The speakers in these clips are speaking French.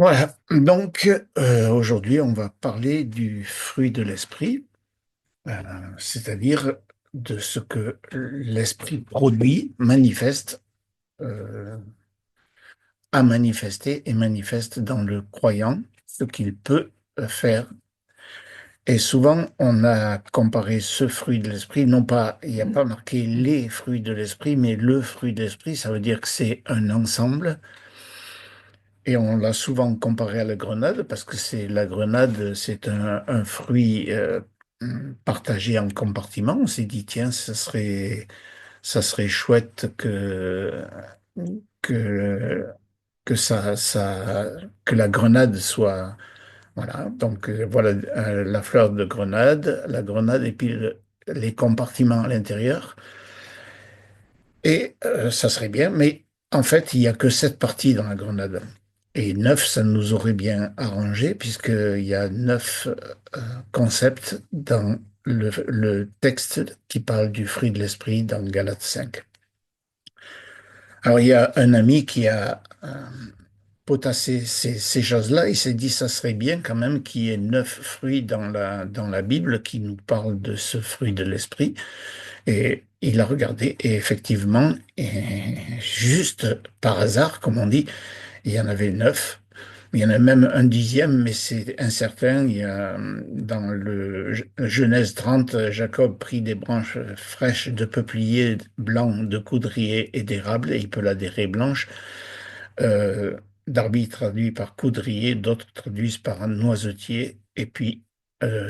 Voilà, donc aujourd'hui on va parler du fruit de l'esprit, euh, c'est-à-dire de ce que l'esprit produit, manifeste, euh, a manifesté et manifeste dans le croyant, ce qu'il peut faire. Et souvent on a comparé ce fruit de l'esprit, non pas, il n'y a pas marqué les fruits de l'esprit, mais le fruit de l'esprit, ça veut dire que c'est un ensemble. Et on l'a souvent comparé à la grenade parce que la grenade, c'est un fruit partagé en compartiments. On s'est dit, tiens, ça serait chouette que, que la grenade soit, voilà. Donc, voilà, la fleur de grenade, la grenade et puis les compartiments à l'intérieur. Et ça serait bien, mais en fait, il n'y a que 7 parties dans la grenade. Et 9, ça nous aurait bien arrangé, puisqu'il y a 9 concepts dans le texte qui parle du fruit de l'esprit dans Galates 5. Alors, il y a un ami qui a potassé ces choses-là. Il s'est dit, ça serait bien quand même qu'il y ait 9 fruits dans la Bible qui nous parlent de ce fruit de l'esprit. Et il a regardé, et effectivement, et juste par hasard, comme on dit, il y en avait 9. Il y en a même un dixième, mais c'est incertain. Il y a, dans le Genèse 30, Jacob prit des branches fraîches de peuplier blanc, de coudrier et d'érable, et il peut l'adhérer blanche. Euh, Darby traduit par coudrier, d'autres traduisent par un noisetier, et puis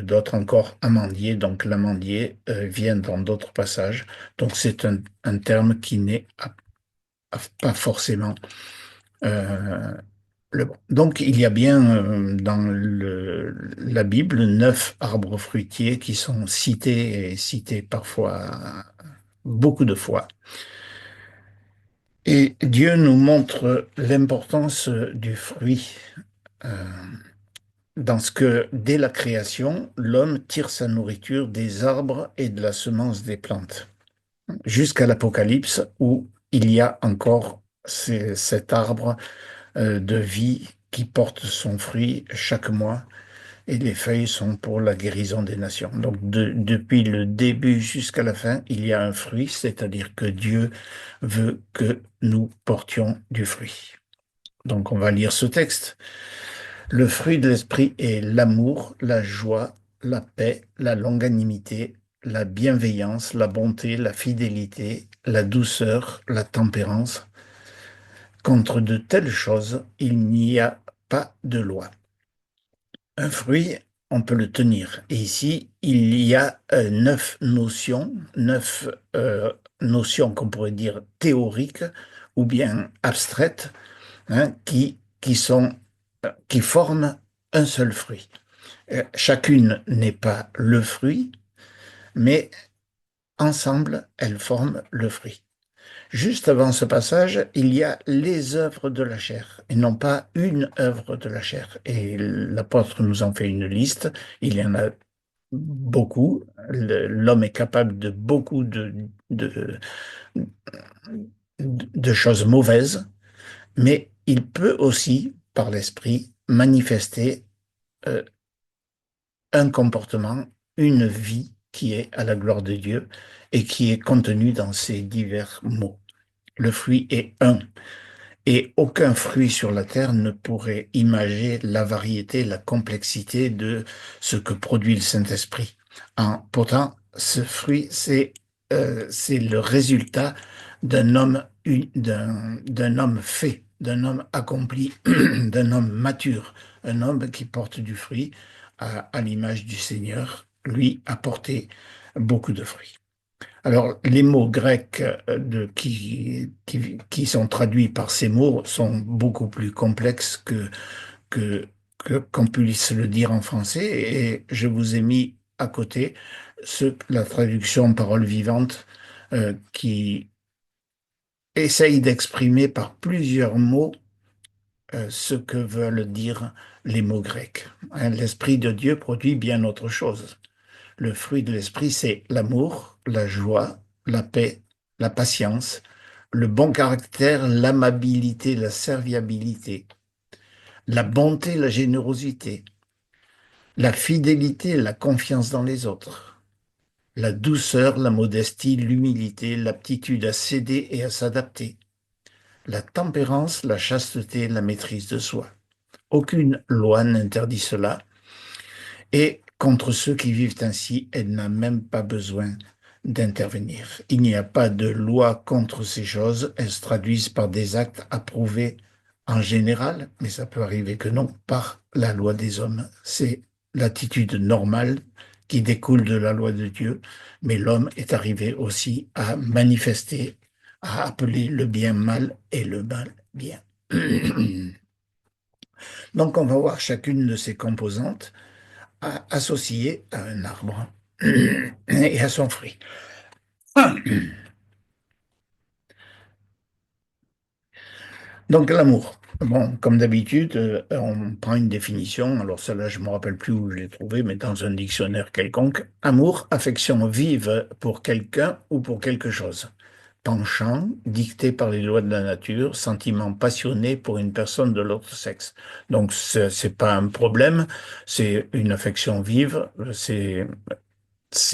d'autres encore amandier. Donc l'amandier vient dans d'autres passages. Donc c'est un terme qui n'est pas forcément euh, le bon. Donc il y a bien dans la Bible 9 arbres fruitiers qui sont cités et cités parfois beaucoup de fois. Et Dieu nous montre l'importance du fruit. euh, Dans ce que, dès la création, l'homme tire sa nourriture des arbres et de la semence des plantes, jusqu'à l'Apocalypse où il y a encore cet arbre de vie qui porte son fruit chaque mois et les feuilles sont pour la guérison des nations. Donc depuis le début jusqu'à la fin, il y a un fruit, c'est-à-dire que Dieu veut que nous portions du fruit. Donc on va lire ce texte. Le fruit de l'esprit est l'amour, la joie, la paix, la longanimité, la bienveillance, la bonté, la fidélité, la douceur, la tempérance. Contre de telles choses, il n'y a pas de loi. Un fruit, on peut le tenir. Et ici, il y a 9 notions, 9 notions qu'on pourrait dire théoriques ou bien abstraites, hein, qui forment un seul fruit. Chacune n'est pas le fruit, mais ensemble, elles forment le fruit. Juste avant ce passage, il y a les œuvres de la chair, et non pas une œuvre de la chair. Et l'apôtre nous en fait une liste. Il y en a beaucoup. L'homme est capable de beaucoup de choses mauvaises, mais il peut aussi, par l'esprit, manifester euh, un comportement, une vie qui est à la gloire de Dieu et qui est contenue dans ces divers mots. Le fruit est un, et aucun fruit sur la terre ne pourrait imager la variété, la complexité de ce que produit le Saint-Esprit. Pourtant, ce fruit, c'est le résultat d'un homme, d'un homme fait, d'un homme accompli, d'un homme mature, un homme qui porte du fruit à l'image du Seigneur, lui a porté beaucoup de fruits. Alors, les mots grecs qui sont traduits par ces mots sont beaucoup plus complexes qu'on puisse le dire en français. Et je vous ai mis à côté la traduction parole vivante qui essaye d'exprimer par plusieurs mots ce que veulent dire les mots grecs. Hein, l'Esprit de Dieu produit bien autre chose. Le fruit de l'esprit, c'est l'amour, la joie, la paix, la patience, le bon caractère, l'amabilité, la serviabilité, la bonté, la générosité, la fidélité, la confiance dans les autres, la douceur, la modestie, l'humilité, l'aptitude à céder et à s'adapter, la tempérance, la chasteté, la maîtrise de soi. Aucune loi n'interdit cela, et contre ceux qui vivent ainsi, elle n'a même pas besoin d'intervenir. Il n'y a pas de loi contre ces choses, elles se traduisent par des actes approuvés en général, mais ça peut arriver que non, par la loi des hommes. C'est l'attitude normale qui découle de la loi de Dieu, mais l'homme est arrivé aussi à manifester, à appeler le bien mal et le mal bien. Donc on va voir chacune de ces composantes associées à un arbre et à son fruit. Donc l'amour. Bon, comme d'habitude, on prend une définition. Alors celle-là, je me rappelle plus où je l'ai trouvée, mais dans un dictionnaire quelconque. Amour, affection vive pour quelqu'un ou pour quelque chose. Penchant, dicté par les lois de la nature, sentiment passionné pour une personne de l'autre sexe. Donc c'est pas un problème, c'est une affection vive, c'est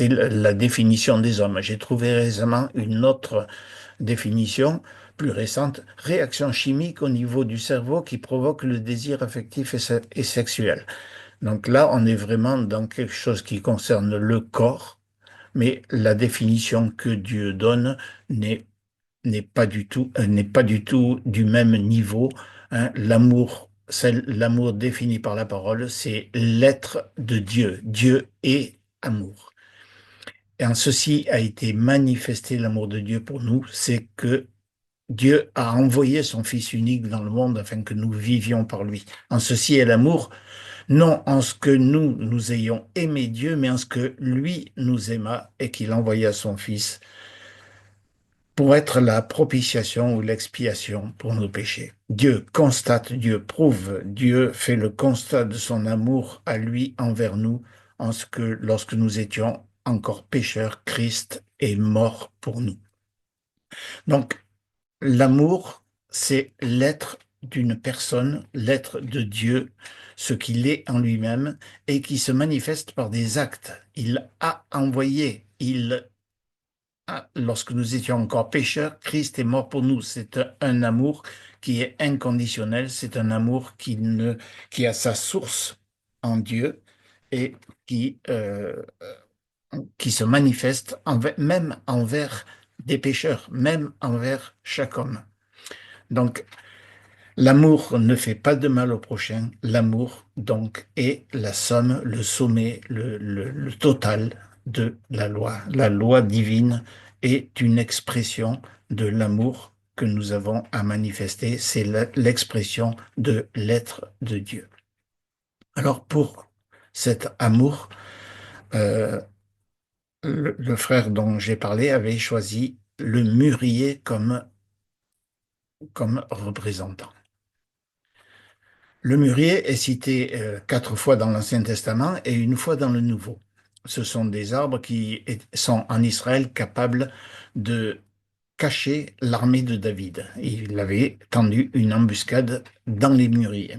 la définition des hommes. J'ai trouvé récemment une autre définition plus récente, réaction chimique au niveau du cerveau qui provoque le désir affectif et sexuel. Donc là, on est vraiment dans quelque chose qui concerne le corps, mais la définition que Dieu donne n'est n'est pas du tout du même niveau, hein. L'amour défini par la parole, c'est l'être de Dieu. Dieu est amour. Et en ceci a été manifesté l'amour de Dieu pour nous, c'est que Dieu a envoyé son Fils unique dans le monde afin que nous vivions par lui. En ceci est l'amour, non en ce que nous ayons aimé Dieu, mais en ce que lui nous aima et qu'il envoya son Fils pour être la propitiation ou l'expiation pour nos péchés. Dieu constate, Dieu prouve, Dieu fait le constat de son amour à lui envers nous en ce que lorsque nous étions encore pécheurs, Christ est mort pour nous. Donc, l'amour, c'est l'être d'une personne, l'être de Dieu, ce qu'il est en lui-même et qui se manifeste par des actes. Il a envoyé, lorsque nous étions encore pécheurs, Christ est mort pour nous. C'est un amour qui est inconditionnel, c'est un amour qui a sa source en Dieu et qui se manifeste même envers des pécheurs, même envers chaque homme. Donc, l'amour ne fait pas de mal au prochain. L'amour, donc, est la somme, le sommet, le total de la loi. La loi divine est une expression de l'amour que nous avons à manifester. C'est l'expression de l'être de Dieu. Alors, pour cet amour, euh, le frère dont j'ai parlé avait choisi le mûrier comme représentant. Le mûrier est cité 4 fois dans l'Ancien Testament et 1 fois dans le Nouveau. Ce sont des arbres qui sont en Israël capables de cacher l'armée de David. Il avait tendu une embuscade dans les mûriers.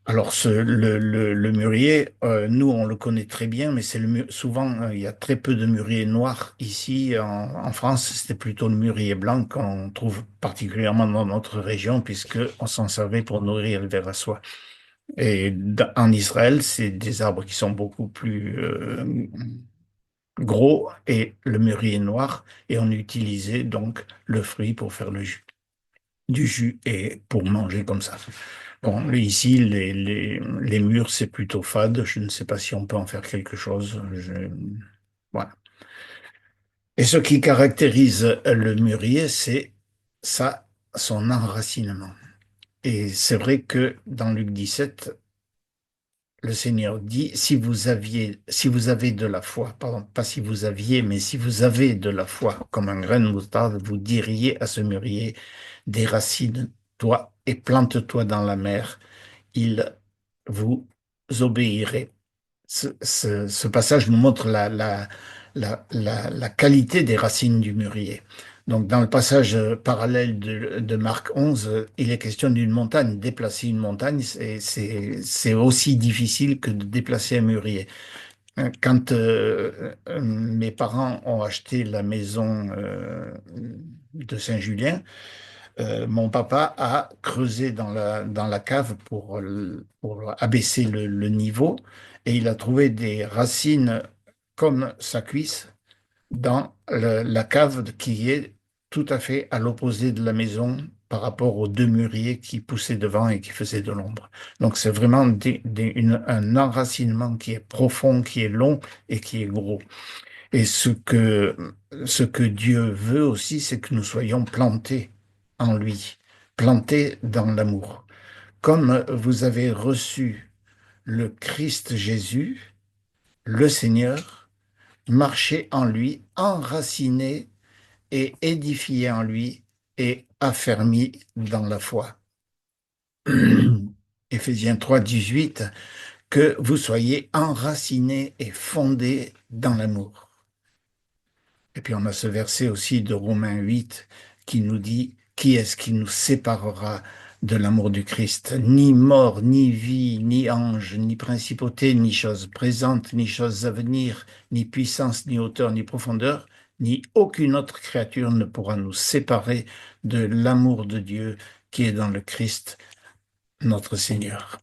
Alors, le mûrier, nous, on le connaît très bien, mais souvent, il y a très peu de mûriers noirs ici. En France, c'était plutôt le mûrier blanc qu'on trouve particulièrement dans notre région, puisque on s'en servait pour nourrir le ver à soie. Et en Israël, c'est des arbres qui sont beaucoup plus gros et le mûrier noir, et on utilisait donc le fruit pour faire du jus et pour manger comme ça. Bon, ici, les mûres, c'est plutôt fade. Je ne sais pas si on peut en faire quelque chose. Voilà. Et ce qui caractérise le mûrier, c'est son enracinement. Et c'est vrai que dans Luc 17, le Seigneur dit, si vous avez de la foi, pardon, pas si vous aviez, mais si vous avez de la foi, comme un grain de moutarde, vous diriez à ce mûrier, déracine-toi et plante-toi dans la mer, il vous obéirait. Ce passage nous montre la qualité des racines du mûrier. Donc, dans le passage parallèle de Marc 11, il est question d'une montagne. Déplacer une montagne, c'est aussi difficile que de déplacer un mûrier. Quand mes parents ont acheté la maison de Saint-Julien, mon papa a creusé dans la cave pour abaisser le niveau et il a trouvé des racines comme sa cuisse dans la cave qui est tout à fait à l'opposé de la maison par rapport aux deux mûriers qui poussaient devant et qui faisaient de l'ombre. Donc c'est vraiment un enracinement qui est profond, qui est long et qui est gros. Et ce que Dieu veut aussi, c'est que nous soyons plantés en lui, plantés dans l'amour. Comme vous avez reçu le Christ Jésus, le Seigneur, marchez en lui, enracinés et édifiés en lui et affermis dans la foi. Éphésiens 3, 18, que vous soyez enracinés et fondés dans l'amour. Et puis on a ce verset aussi de Romains 8 qui nous dit, qui est-ce qui nous séparera de l'amour du Christ? Ni mort, ni vie, ni ange, ni principauté, ni choses présentes, ni choses à venir, ni puissance, ni hauteur, ni profondeur, ni aucune autre créature ne pourra nous séparer de l'amour de Dieu qui est dans le Christ, notre Seigneur.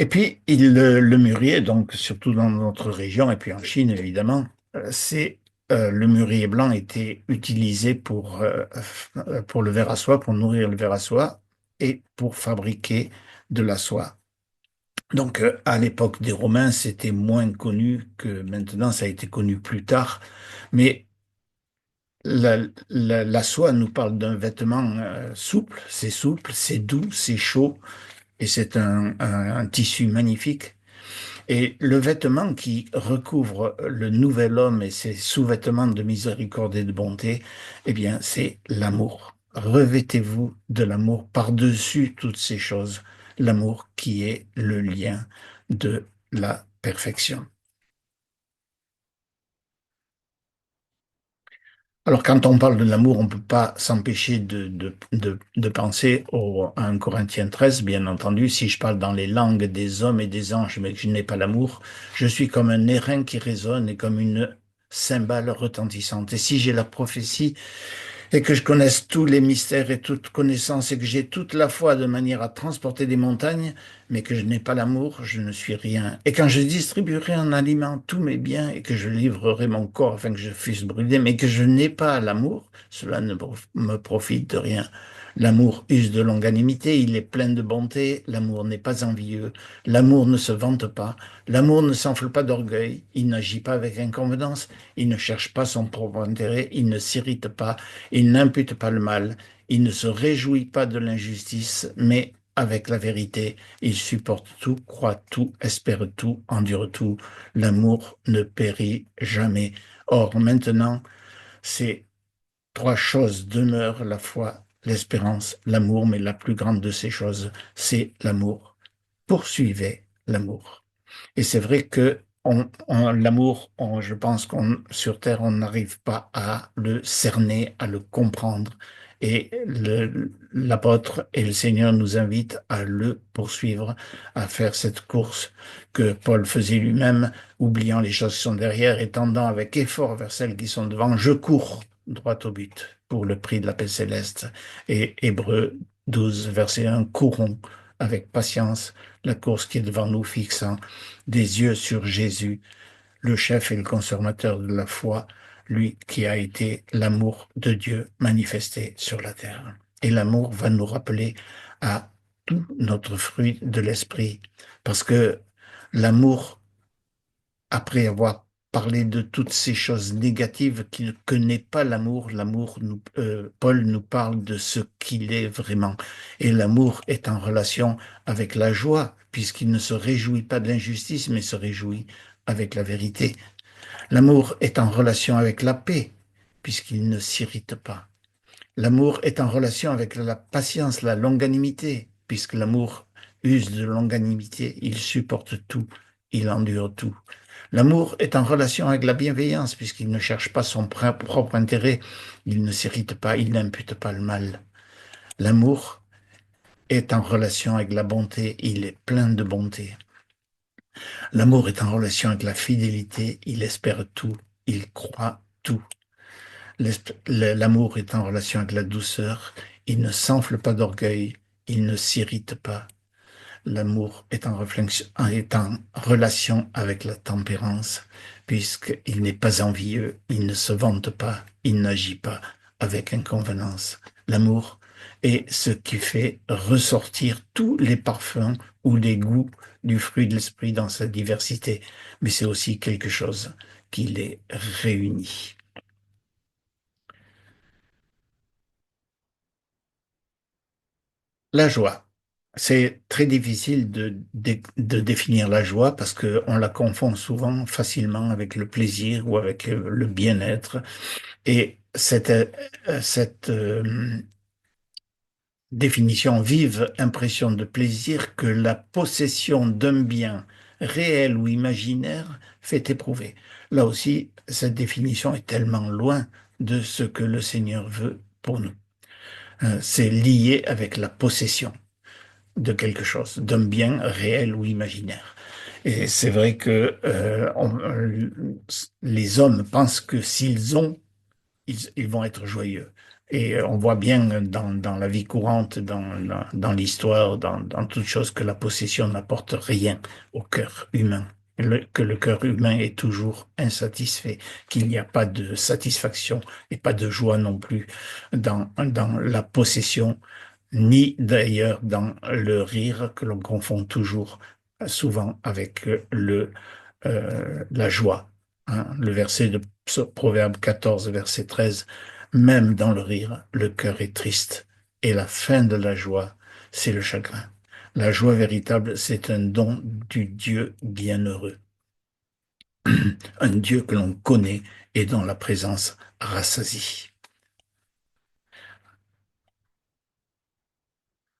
Et puis, le mûrier, donc surtout dans notre région et puis en Chine, évidemment, c'est le mûrier blanc était utilisé pour le verre à soie, pour nourrir le verre à soie et pour fabriquer de la soie. Donc, à l'époque des Romains, c'était moins connu que maintenant, ça a été connu plus tard. Mais la, la soie nous parle d'un vêtement souple, c'est doux, c'est chaud et c'est un tissu magnifique. Et le vêtement qui recouvre le nouvel homme et ses sous-vêtements de miséricorde et de bonté, eh bien, c'est l'amour. Revêtez-vous de l'amour par-dessus toutes ces choses, l'amour qui est le lien de la perfection. Alors, quand on parle de l'amour, on ne peut pas s'empêcher de penser à 1 Corinthiens 13, bien entendu. Si je parle dans les langues des hommes et des anges, mais que je n'ai pas l'amour, je suis comme un airain qui résonne et comme une cymbale retentissante. Et si j'ai la prophétie et que je connaisse tous les mystères et toute connaissance et que j'ai toute la foi de manière à transporter des montagnes, mais que je n'ai pas l'amour, je ne suis rien. Et quand je distribuerai en aliment tous mes biens et que je livrerai mon corps afin que je fusse brûlé, mais que je n'ai pas l'amour, cela ne me profite de rien. L'amour use de longanimité, il est plein de bonté, l'amour n'est pas envieux, l'amour ne se vante pas, l'amour ne s'enfle pas d'orgueil, il n'agit pas avec inconvenance, il ne cherche pas son propre intérêt, il ne s'irrite pas, il n'impute pas le mal, il ne se réjouit pas de l'injustice, mais avec la vérité, il supporte tout, croit tout, espère tout, endure tout. L'amour ne périt jamais. Or, maintenant, ces trois choses demeurent, la foi, l'espérance, l'amour, mais la plus grande de ces choses, c'est l'amour. Poursuivez l'amour. Et c'est vrai que l'amour, je pense qu'on sur Terre, on n'arrive pas à le cerner, à le comprendre. Et l'apôtre et le Seigneur nous invitent à le poursuivre, à faire cette course que Paul faisait lui-même, oubliant les choses qui sont derrière et tendant avec effort vers celles qui sont devant. Je cours droit au but pour le prix de la paix céleste. Et Hébreux 12, verset 1, courons avec patience la course qui est devant nous, fixant des yeux sur Jésus, le chef et le consommateur de la foi, lui qui a été l'amour de Dieu manifesté sur la terre. Et l'amour va nous rappeler à tout notre fruit de l'esprit, parce que l'amour, après avoir parlé de toutes ces choses négatives que n'est pas l'amour, Paul nous parle de ce qu'il est vraiment. Et l'amour est en relation avec la joie, puisqu'il ne se réjouit pas de l'injustice, mais se réjouit avec la vérité. L'amour est en relation avec la paix, puisqu'il ne s'irrite pas. L'amour est en relation avec la patience, la longanimité, puisque l'amour use de longanimité, il supporte tout, il endure tout. L'amour est en relation avec la bienveillance, puisqu'il ne cherche pas son propre intérêt, il ne s'irrite pas, il n'impute pas le mal. L'amour est en relation avec la bonté, il est plein de bonté. L'amour est en relation avec la fidélité, il espère tout, il croit tout. L'amour est en relation avec la douceur, il ne s'enfle pas d'orgueil, il ne s'irrite pas. L'amour est en relation avec la tempérance, puisqu'il n'est pas envieux, il ne se vante pas, il n'agit pas avec inconvenance. L'amour est ce qui fait ressortir tous les parfums ou les goûts du fruit de l'esprit dans sa diversité, mais c'est aussi quelque chose qui les réunit. La joie. C'est très difficile de définir la joie parce qu'on la confond souvent facilement avec le plaisir ou avec le bien-être. Et cette définition vive impression de plaisir que la possession d'un bien réel ou imaginaire fait éprouver. Là aussi, cette définition est tellement loin de ce que le Seigneur veut pour nous. C'est lié avec la possession de quelque chose, d'un bien réel ou imaginaire. Et c'est vrai que les hommes pensent que s'ils ont, ils vont être joyeux. Et on voit bien dans la vie courante, dans l'histoire, dans toute chose, que la possession n'apporte rien au cœur humain. Que le cœur humain est toujours insatisfait, qu'il n'y a pas de satisfaction et pas de joie non plus dans la possession ni d'ailleurs dans le rire que l'on confond toujours souvent avec la joie. Hein. Le verset de Proverbe 14, verset 13, même dans le rire, le cœur est triste, et la fin de la joie, c'est le chagrin. La joie véritable, c'est un don du Dieu bienheureux, un Dieu que l'on connaît et dont la présence rassasie.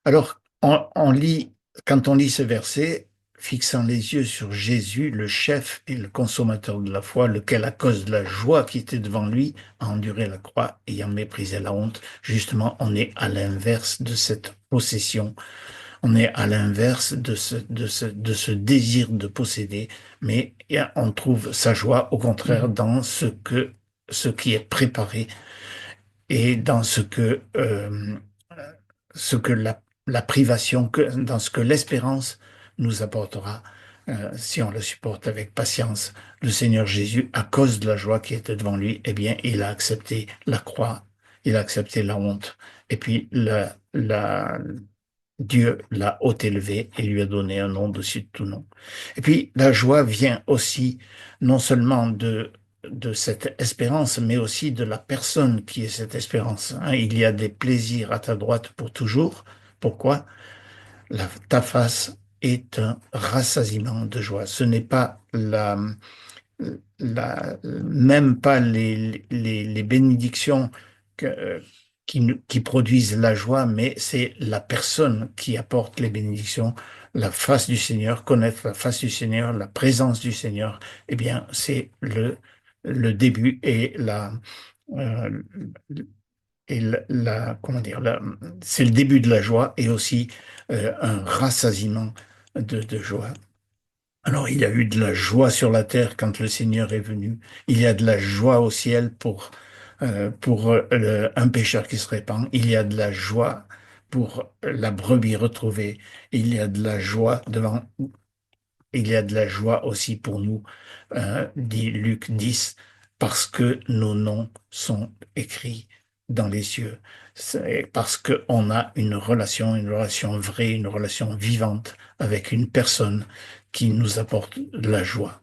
Alors, quand on lit ce verset, fixant les yeux sur Jésus, le chef et le consommateur de la foi, lequel, à cause de la joie qui était devant lui, a enduré la croix, ayant méprisé la honte, justement, on est à l'inverse de cette possession, on est à l'inverse de ce désir de posséder, mais on trouve sa joie, au contraire, dans ce qui est préparé et dans ce que la privation, dans ce que l'espérance nous apportera, si on le supporte avec patience. Le Seigneur Jésus, à cause de la joie qui était devant lui, eh bien, il a accepté la croix, il a accepté la honte, et puis Dieu l'a haut élevé et lui a donné un nom dessus de tout nom. Et puis la joie vient aussi non seulement de cette espérance, mais aussi de la personne qui est cette espérance. Hein. Il y a des plaisirs à ta droite pour toujours. Pourquoi? Ta face est un rassasiement de joie. Ce n'est pas même pas les bénédictions que- qui produisent la joie, mais c'est la personne qui apporte les bénédictions, la face du Seigneur, connaître la face du Seigneur, la présence du Seigneur, eh bien, c'est le début euh, comment dire, c'est le début de la joie et aussi un rassasiement de joie. Alors, il y a eu de la joie sur la terre quand le Seigneur est venu. Il y a de la joie au ciel pour un pécheur qui se répand. Il y a de la joie pour la brebis retrouvée. Il y a de la joie il y a de la joie aussi pour nous, dit Luc 10, parce que nos noms sont écrits dans les cieux. C'est parce qu'on a une relation vraie, une relation vivante avec une personne qui nous apporte de la joie.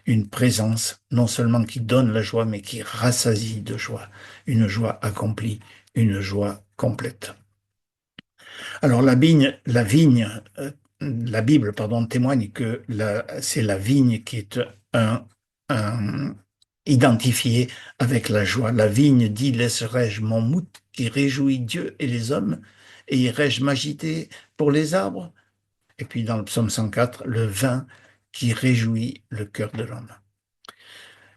Une présence non seulement qui donne la joie, mais qui rassasie de joie. Une joie accomplie, une joie complète. Alors la Bible, pardon, témoigne que c'est la vigne qui est un- identifiée avec la joie. La vigne dit, laisserai-je mon mout qui réjouit Dieu et les hommes, et irai-je m'agiter pour les arbres? Et puis dans le psaume 104, le vin qui réjouit le cœur de l'homme.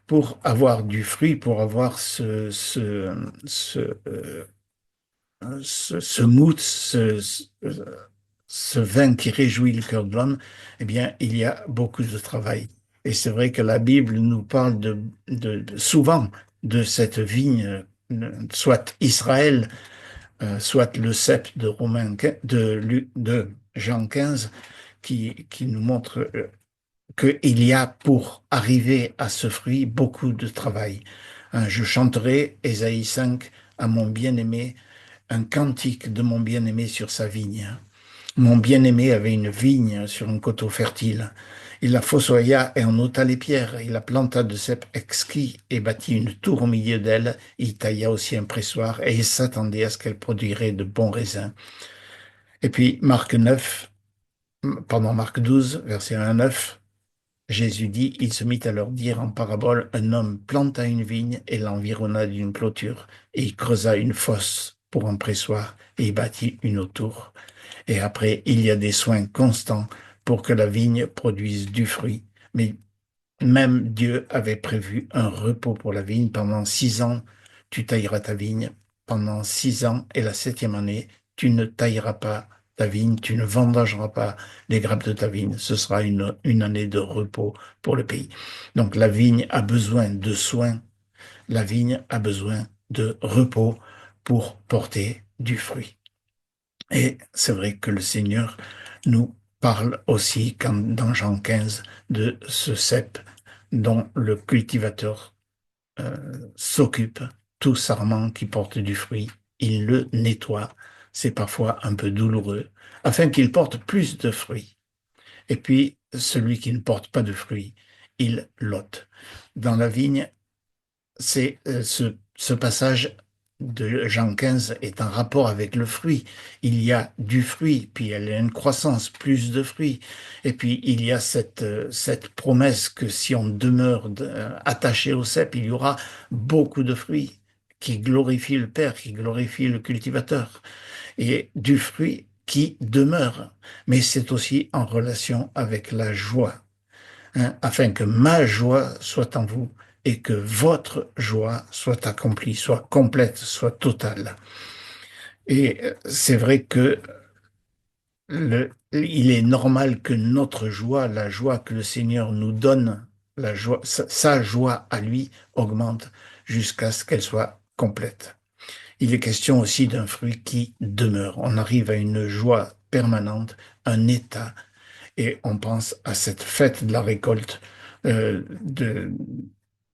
Pour avoir du fruit, pour avoir ce mout, ce vin qui réjouit le cœur de l'homme, eh bien, il y a beaucoup de travail. Et c'est vrai que la Bible nous parle souvent de cette vigne, soit Israël, soit le cep de de Jean 15, qui nous montre qu'il y a pour arriver à ce fruit beaucoup de travail. Hein, je chanterai, Ésaïe 5, à mon bien-aimé, un cantique de mon bien-aimé sur sa vigne. Mon bien-aimé avait une vigne sur un coteau fertile. Il la fossoya et en ôta les pierres. Il la planta de cèpes exquis et bâtit une tour au milieu d'elle. Il tailla aussi un pressoir et il s'attendait à ce qu'elle produirait de bons raisins. Et puis Marc 9, Marc 12, verset 1 à 9, Jésus dit, il se mit à leur dire en parabole, un homme planta une vigne et l'environna d'une clôture, et il creusa une fosse pour un pressoir, et il bâtit une autour. Et après, il y a des soins constants pour que la vigne produise du fruit. Mais même Dieu avait prévu un repos pour la vigne. Pendant 6 ans, tu tailleras ta vigne. Pendant 6 ans et la septième année, tu ne tailleras pas ta vigne, tu ne vendangeras pas les grappes de ta vigne. Ce sera une année de repos pour le pays. Donc la vigne a besoin de soins, la vigne a besoin de repos pour porter du fruit. Et c'est vrai que le Seigneur nous parle aussi, dans Jean 15, de ce cep dont le cultivateur s'occupe, tout sarment qui porte du fruit, il le nettoie, c'est parfois un peu douloureux, afin qu'il porte plus de fruits. Et puis, celui qui ne porte pas de fruits, il l'ôte. Dans la vigne, c'est ce passage de Jean 15 est en rapport avec le fruit. Il y a du fruit, puis il y a une croissance, plus de fruits. Et puis il y a cette promesse que si on demeure attaché au cep, il y aura beaucoup de fruits qui glorifient le Père, qui glorifient le cultivateur. Et du fruit qui demeure. Mais c'est aussi en relation avec la joie, hein, afin que ma joie soit en vous et que votre joie soit accomplie, soit complète, soit totale. Et c'est vrai que il est normal que notre joie, la joie que le Seigneur nous donne, la joie, sa joie à lui augmente jusqu'à ce qu'elle soit complète. Il est question aussi d'un fruit qui demeure. On arrive à une joie permanente, un état, et on pense à cette fête de la récolte.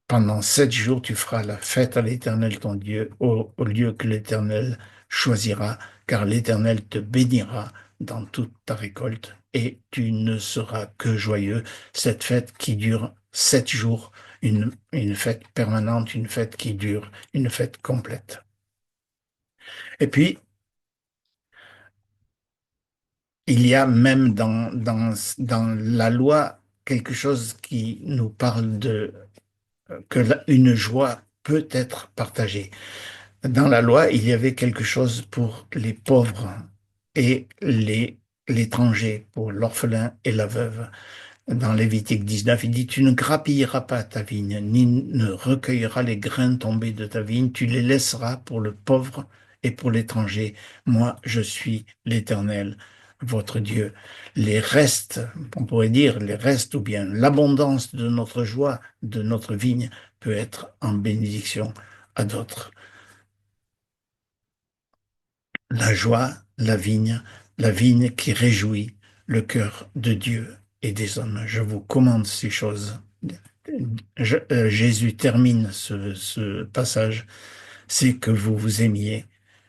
Pendant 7 jours, tu feras la fête à l'Éternel ton Dieu, au lieu que l'Éternel choisira, car l'Éternel te bénira dans toute ta récolte, et tu ne seras que joyeux. Cette fête qui dure 7 jours, une fête permanente, une fête qui dure, une fête complète. Et puis, il y a même dans la loi quelque chose qui nous parle une joie peut être partagée. Dans la loi, il y avait quelque chose pour les pauvres et l'étranger, pour l'orphelin et la veuve. Dans Lévitique 19, il dit, tu ne grappilleras pas ta vigne, ni ne recueilleras les grains tombés de ta vigne, tu les laisseras pour le pauvre et pour l'étranger. Moi, je suis l'Éternel, votre Dieu. Les restes, on pourrait dire les restes ou bien l'abondance de notre joie, de notre vigne, peut être en bénédiction à d'autres. La joie, la vigne qui réjouit le cœur de Dieu et des hommes. Je vous commande ces choses. Jésus termine ce passage, c'est que vous vous aimiez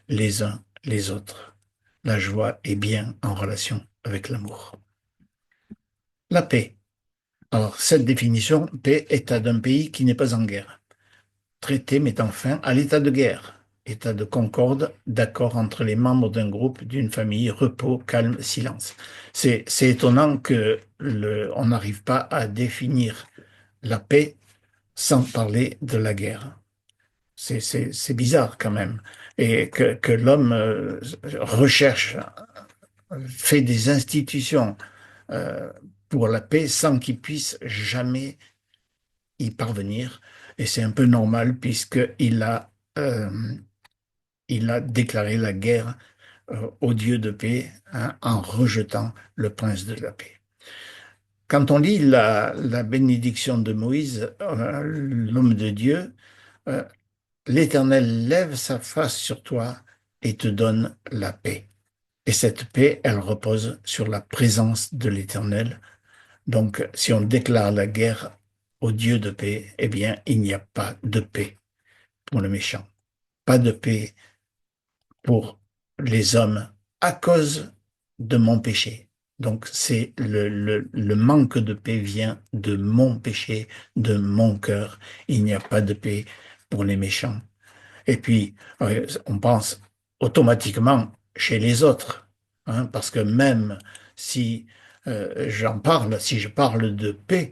les uns les autres. La joie est bien en relation avec l'amour. La paix. Alors, cette définition, paix, état d'un pays qui n'est pas en guerre. Traité mettant fin à l'état de guerre, état de concorde, d'accord entre les membres d'un groupe, d'une famille, repos, calme, silence. C'est étonnant que on n'arrive pas à définir la paix sans parler de la guerre. C'est bizarre quand même. Et que l'homme recherche, fait des institutions, euh, pour la paix sans qu'il puisse jamais y parvenir. Et c'est un peu normal il a déclaré la guerre au Dieu de paix, hein, en rejetant le prince de la paix. Quand on lit la bénédiction de Moïse, l'homme de Dieu, euh, l'Éternel lève sa face sur toi et te donne la paix. Et cette paix, elle repose sur la présence de l'Éternel. Donc, si on déclare la guerre au Dieu de paix, eh bien, il n'y a pas de paix pour le méchant, pas de paix pour les hommes à cause de mon péché. Donc, c'est le manque de paix vient de mon péché, de mon cœur. Il n'y a pas de paix pour les méchants. Et puis, on pense automatiquement chez les autres, hein, parce que même si j'en parle, si je parle de paix,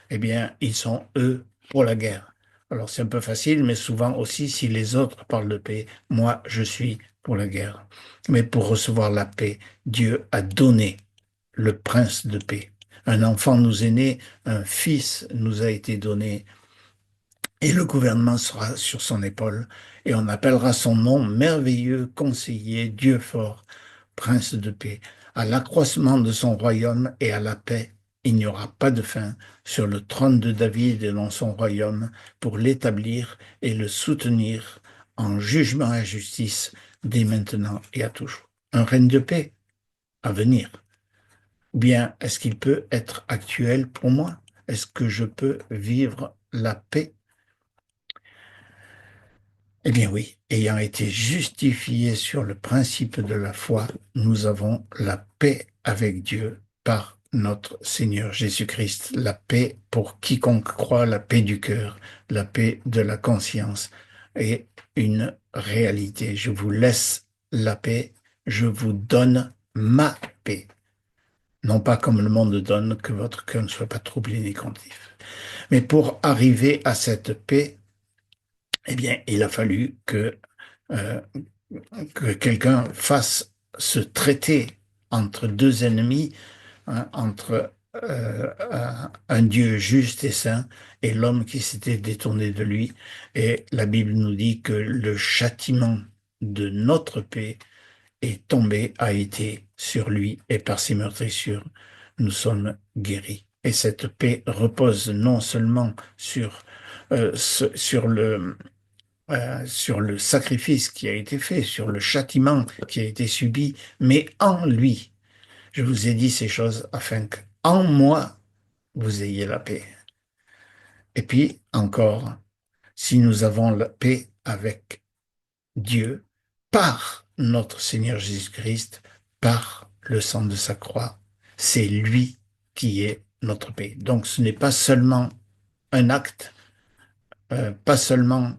eh bien, ils sont, eux, pour la guerre. Alors, c'est un peu facile, mais souvent aussi, si les autres parlent de paix, moi, je suis pour la guerre. Mais pour recevoir la paix, Dieu a donné le prince de paix. Un enfant nous est né, un fils nous a été donné, et le gouvernement sera sur son épaule, et on appellera son nom merveilleux, conseiller, Dieu fort, prince de paix. À l'accroissement de son royaume et à la paix, il n'y aura pas de fin sur le trône de David et dans son royaume pour l'établir et le soutenir en jugement et justice dès maintenant et à toujours. Un règne de paix à venir. Ou bien est-ce qu'il peut être actuel pour moi? Est-ce que je peux vivre la paix? Eh bien oui, ayant été justifiés sur le principe de la foi, nous avons la paix avec Dieu par notre Seigneur Jésus-Christ. La paix pour quiconque croit, la paix du cœur, la paix de la conscience est une réalité. Je vous laisse la paix, je vous donne ma paix. Non pas comme le monde donne, que votre cœur ne soit pas troublé ni craintif. Mais pour arriver à cette paix, eh bien, il a fallu euh, que quelqu'un fasse ce traité entre deux ennemis, hein, entre un Dieu juste et saint et l'homme qui s'était détourné de lui. Et la Bible nous dit que le châtiment de notre paix est tombé, a été sur lui, et par ses meurtrissures, nous sommes guéris. Et cette paix repose non seulement sur le sacrifice qui a été fait, sur le châtiment qui a été subi, mais en lui. Je vous ai dit ces choses afin qu'en moi, vous ayez la paix. Et puis encore, si nous avons la paix avec Dieu par notre Seigneur Jésus-Christ, par le sang de sa croix, c'est lui qui est notre paix. Donc ce n'est pas seulement un acte, pas seulement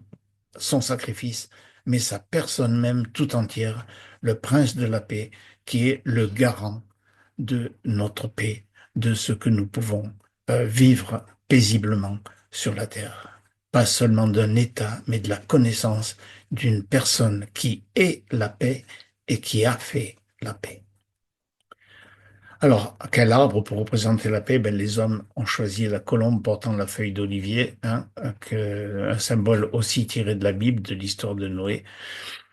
son sacrifice, mais sa personne même tout entière, le prince de la paix, qui est le garant de notre paix, de ce que nous pouvons vivre paisiblement sur la terre. Pas seulement d'un état, mais de la connaissance d'une personne qui est la paix et qui a fait la paix. Alors, quel arbre pour représenter la paix? Ben, les hommes ont choisi la colombe portant la feuille d'olivier, hein, un symbole aussi tiré de la Bible, de l'histoire de Noé.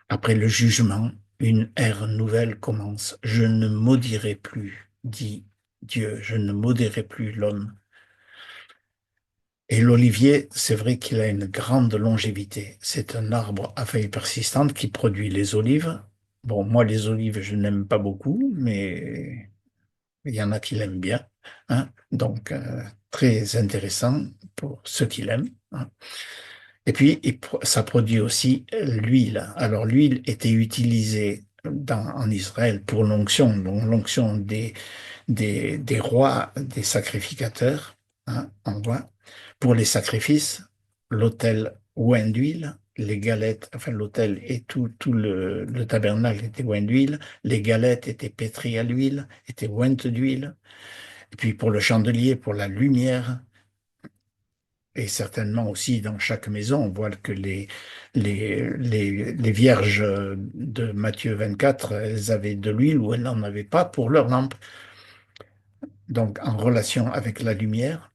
Après le jugement, une ère nouvelle commence. Je ne maudirai plus, dit Dieu, je ne maudirai plus l'homme. Et l'olivier, c'est vrai qu'il a une grande longévité. C'est un arbre à feuilles persistantes qui produit les olives. Bon, moi, les olives, je n'aime pas beaucoup, mais il y en a qui l'aiment bien, hein. Donc, très intéressant pour ceux qui l'aiment, hein. Et puis, ça produit aussi l'huile. Alors, l'huile était utilisée en Israël pour l'onction, donc l'onction des rois, des sacrificateurs, hein, on voit. Pour les sacrifices, l'autel oint d'huile, les galettes, enfin l'autel et tout le tabernacle était oint d'huile, les galettes étaient pétries à l'huile, étaient ointes d'huile. Et puis pour le chandelier, pour la lumière, et certainement aussi dans chaque maison, on voit que les vierges de Matthieu 24, elles avaient de l'huile ou elles n'en avaient pas pour leur lampe. donc en relation avec la lumière,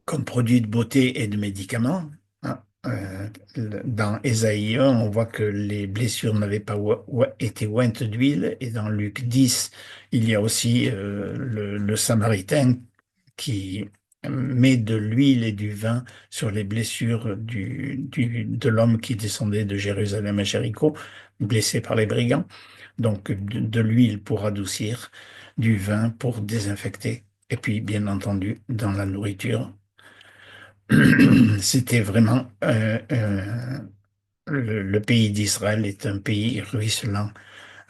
comme produit de beauté et de médicaments. Hein. Dans Ésaïe 1, on voit que les blessures n'avaient pas été ointes d'huile, et dans Luc 10, il y a aussi le Samaritain qui met de l'huile et du vin sur les blessures de l'homme qui descendait de Jérusalem à Jéricho, blessé par les brigands. Donc de l'huile pour adoucir, du vin pour désinfecter, et puis bien entendu dans la nourriture. C'était vraiment le pays d'Israël est un pays ruisselant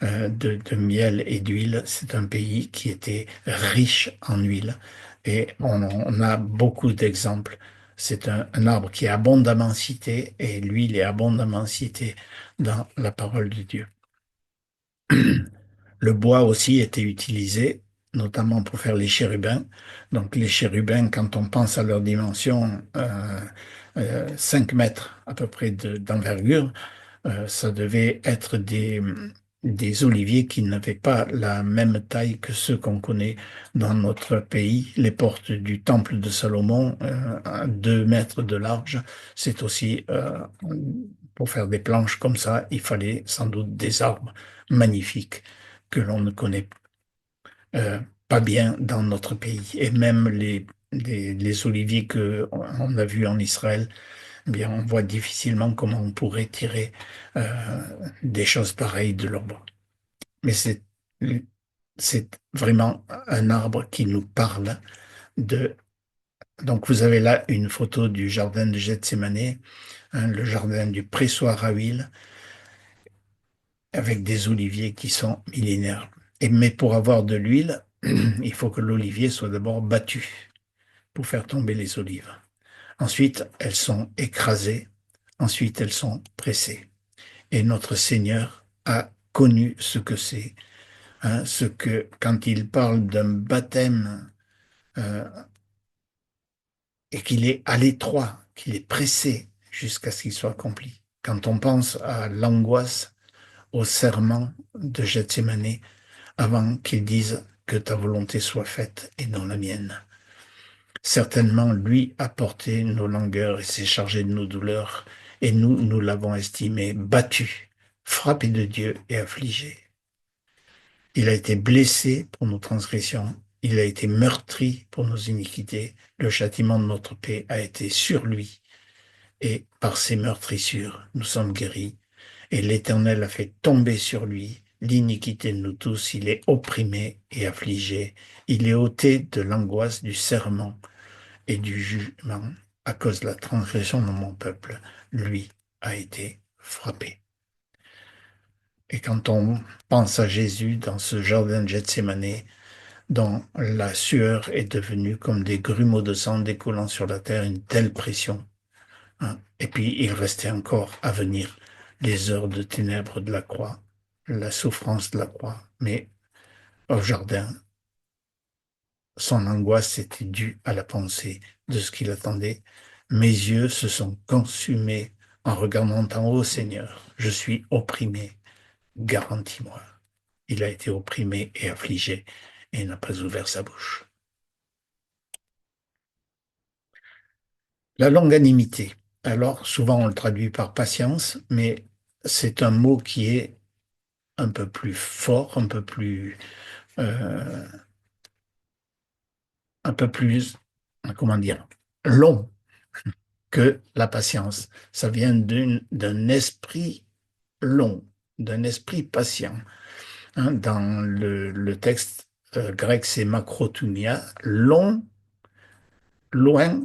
de miel et d'huile. C'est un pays qui était riche en huile, et on a beaucoup d'exemples. C'est un arbre qui est abondamment cité, et l'huile est abondamment citée dans la parole de Dieu. Le bois aussi était utilisé, notamment pour faire les chérubins. Donc les chérubins, quand on pense à leur dimension, 5 mètres à peu près d'envergure, ça devait être des oliviers qui n'avaient pas la même taille que ceux qu'on connaît dans notre pays. Les portes du temple de Salomon, à 2 mètres de large, c'est aussi, pour faire des planches comme ça, il fallait sans doute des arbres magnifiques que l'on ne connaît pas bien dans notre pays. Et même les oliviers que on a vus en Israël, eh bien, on voit difficilement comment on pourrait tirer des choses pareilles de leur bois. Mais c'est vraiment un arbre qui nous parle de. Donc, vous avez là une photo du jardin de Gethsémané, hein, le jardin du pressoir à huile, avec des oliviers qui sont millénaires. Mais pour avoir de l'huile, il faut que l'olivier soit d'abord battu pour faire tomber les olives. Ensuite, elles sont écrasées. Ensuite, elles sont pressées. Et notre Seigneur a connu ce que c'est, hein, ce que, quand il parle d'un baptême, euh, et qu'il est à l'étroit, qu'il est pressé jusqu'à ce qu'il soit accompli. Quand on pense à l'angoisse, au serment de Gethsémané, avant qu'il dise que ta volonté soit faite et non la mienne. Certainement, lui a porté nos langueurs et s'est chargé de nos douleurs, et nous l'avons estimé battu, frappé de Dieu et affligé. Il a été blessé pour nos transgressions, il a été meurtri pour nos iniquités, le châtiment de notre paix a été sur lui, et par ses meurtrissures, nous sommes guéris, et l'Éternel a fait tomber sur lui l'iniquité de nous tous, il est opprimé et affligé, il est ôté de l'angoisse du serment et du jugement à cause de la transgression de mon peuple. Lui a été frappé. Et quand on pense à Jésus dans ce jardin de Gethsémané, dont la sueur est devenue comme des grumeaux de sang découlant sur la terre, une telle pression, hein. Et puis il restait encore à venir les heures de ténèbres de la croix, la souffrance de la croix. Mais au jardin, son angoisse était due à la pensée de ce qu'il attendait. Mes yeux se sont consumés en regardant en haut, Seigneur. Je suis opprimé, garantis-moi. Il a été opprimé et affligé et n'a pas ouvert sa bouche. La longanimité. Alors, souvent on le traduit par patience, mais c'est un mot qui est un peu plus fort, euh, un peu plus, comment dire, long que la patience. Ça vient d'un esprit long, d'un esprit patient. Hein. Dans le texte grec, c'est makrothumia, long, loin,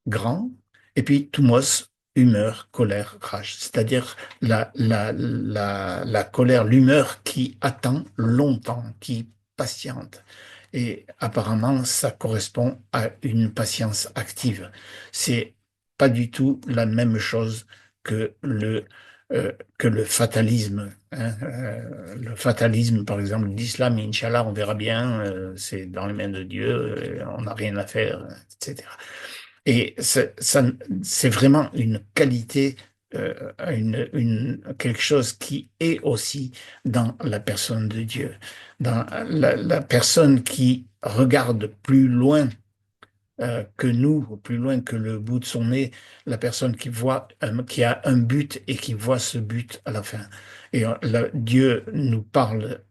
grand, et puis thumos, humeur, colère, rage. C'est-à-dire la colère, l'humeur qui attend longtemps, qui patiente. Et apparemment, ça correspond à une patience active. C'est pas du tout la même chose que le fatalisme, hein. Le fatalisme, par exemple, d'Islam, Inch'Allah, on verra bien, c'est dans les mains de Dieu, on n'a rien à faire, etc. Et c'est vraiment une qualité quelque chose qui est aussi dans la personne de Dieu, dans la personne qui regarde plus loin que nous, plus loin que le bout de son nez, la personne qui voit, qui a un but et qui voit ce but à la fin. Et Dieu nous parle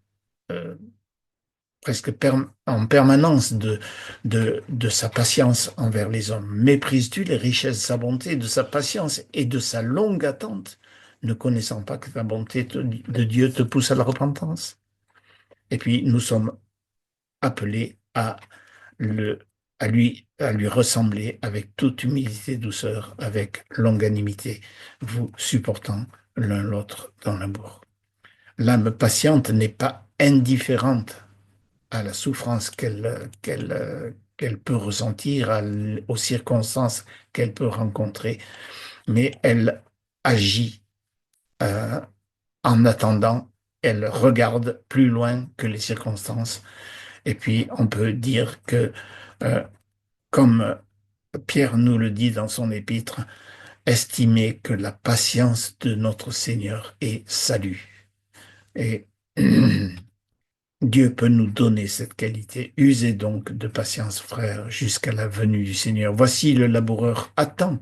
euh, presque en permanence de sa patience envers les hommes. Méprises-tu les richesses de sa bonté, de sa patience et de sa longue attente, ne connaissant pas que la bonté de Dieu te pousse à la repentance? Et puis nous sommes appelés le, à lui ressembler avec toute humilité et douceur, avec longanimité, vous supportant l'un l'autre dans l'amour. L'âme patiente n'est pas indifférente à la souffrance qu'elle peut ressentir, aux circonstances qu'elle peut rencontrer, mais elle agit euh, en attendant, elle regarde plus loin que les circonstances. Et puis, on peut dire que, euh, comme Pierre nous le dit dans son épître, estimez que la patience de notre Seigneur est salut. Et Dieu peut nous donner cette qualité. Usez donc de patience, frères, jusqu'à la venue du Seigneur. Voici le laboureur attend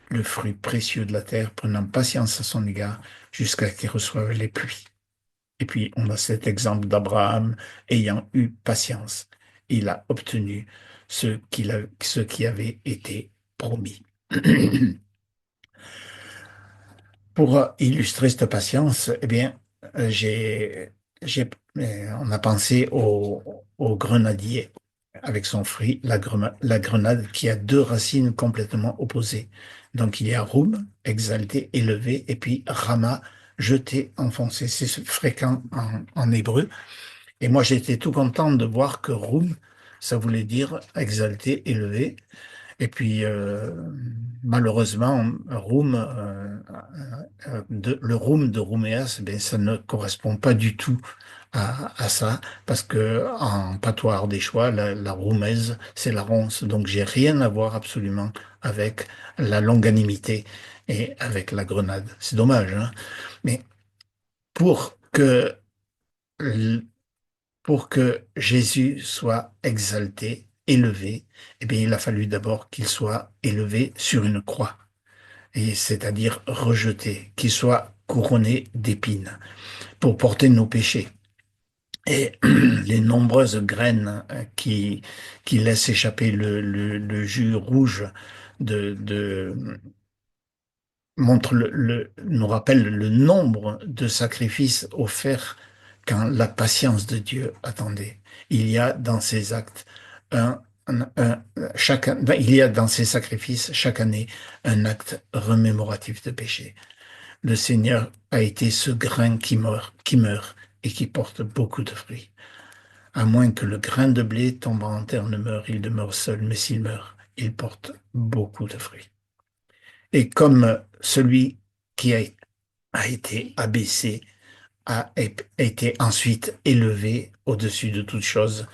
le fruit précieux de la terre, prenant patience à son égard jusqu'à ce qu'il reçoive les pluies. Et puis, on a cet exemple d'Abraham ayant eu patience. Il a obtenu ce qui avait été promis. Pour illustrer cette patience, eh bien, j'ai, on a pensé au grenadier avec son fruit, la grenade, qui a deux racines complètement opposées. Donc, il y a Roum, exalté, élevé, et puis Rama, jeté, enfoncé. C'est fréquent en hébreu. Et moi, j'étais tout content de voir que Roum, ça voulait dire exalté, élevé. Et puis, malheureusement, le room de Rouméas, ben, ça ne correspond pas du tout à ça, parce que en patois des choix, la roumaise, c'est la ronce. Donc, j'ai rien à voir absolument avec la longanimité et avec la grenade. C'est dommage, hein? Mais pour que, pour que Jésus soit exalté, élevé, eh bien, il a fallu d'abord qu'il soit élevé sur une croix, et c'est-à-dire rejeté, qu'il soit couronné d'épines pour porter nos péchés. Et les nombreuses graines qui laissent échapper le jus rouge de montre nous rappelle le nombre de sacrifices offerts quand la patience de Dieu attendait. Il y a dans ces actes il y a dans ces sacrifices chaque année un acte remémoratif de péché. Le Seigneur a été ce grain qui meurt et qui porte beaucoup de fruits. À moins que le grain de blé tombant en terre ne meure, il demeure seul, mais s'il meurt, il porte beaucoup de fruits. Et comme celui qui a été abaissé a été ensuite élevé au-dessus de toute chose,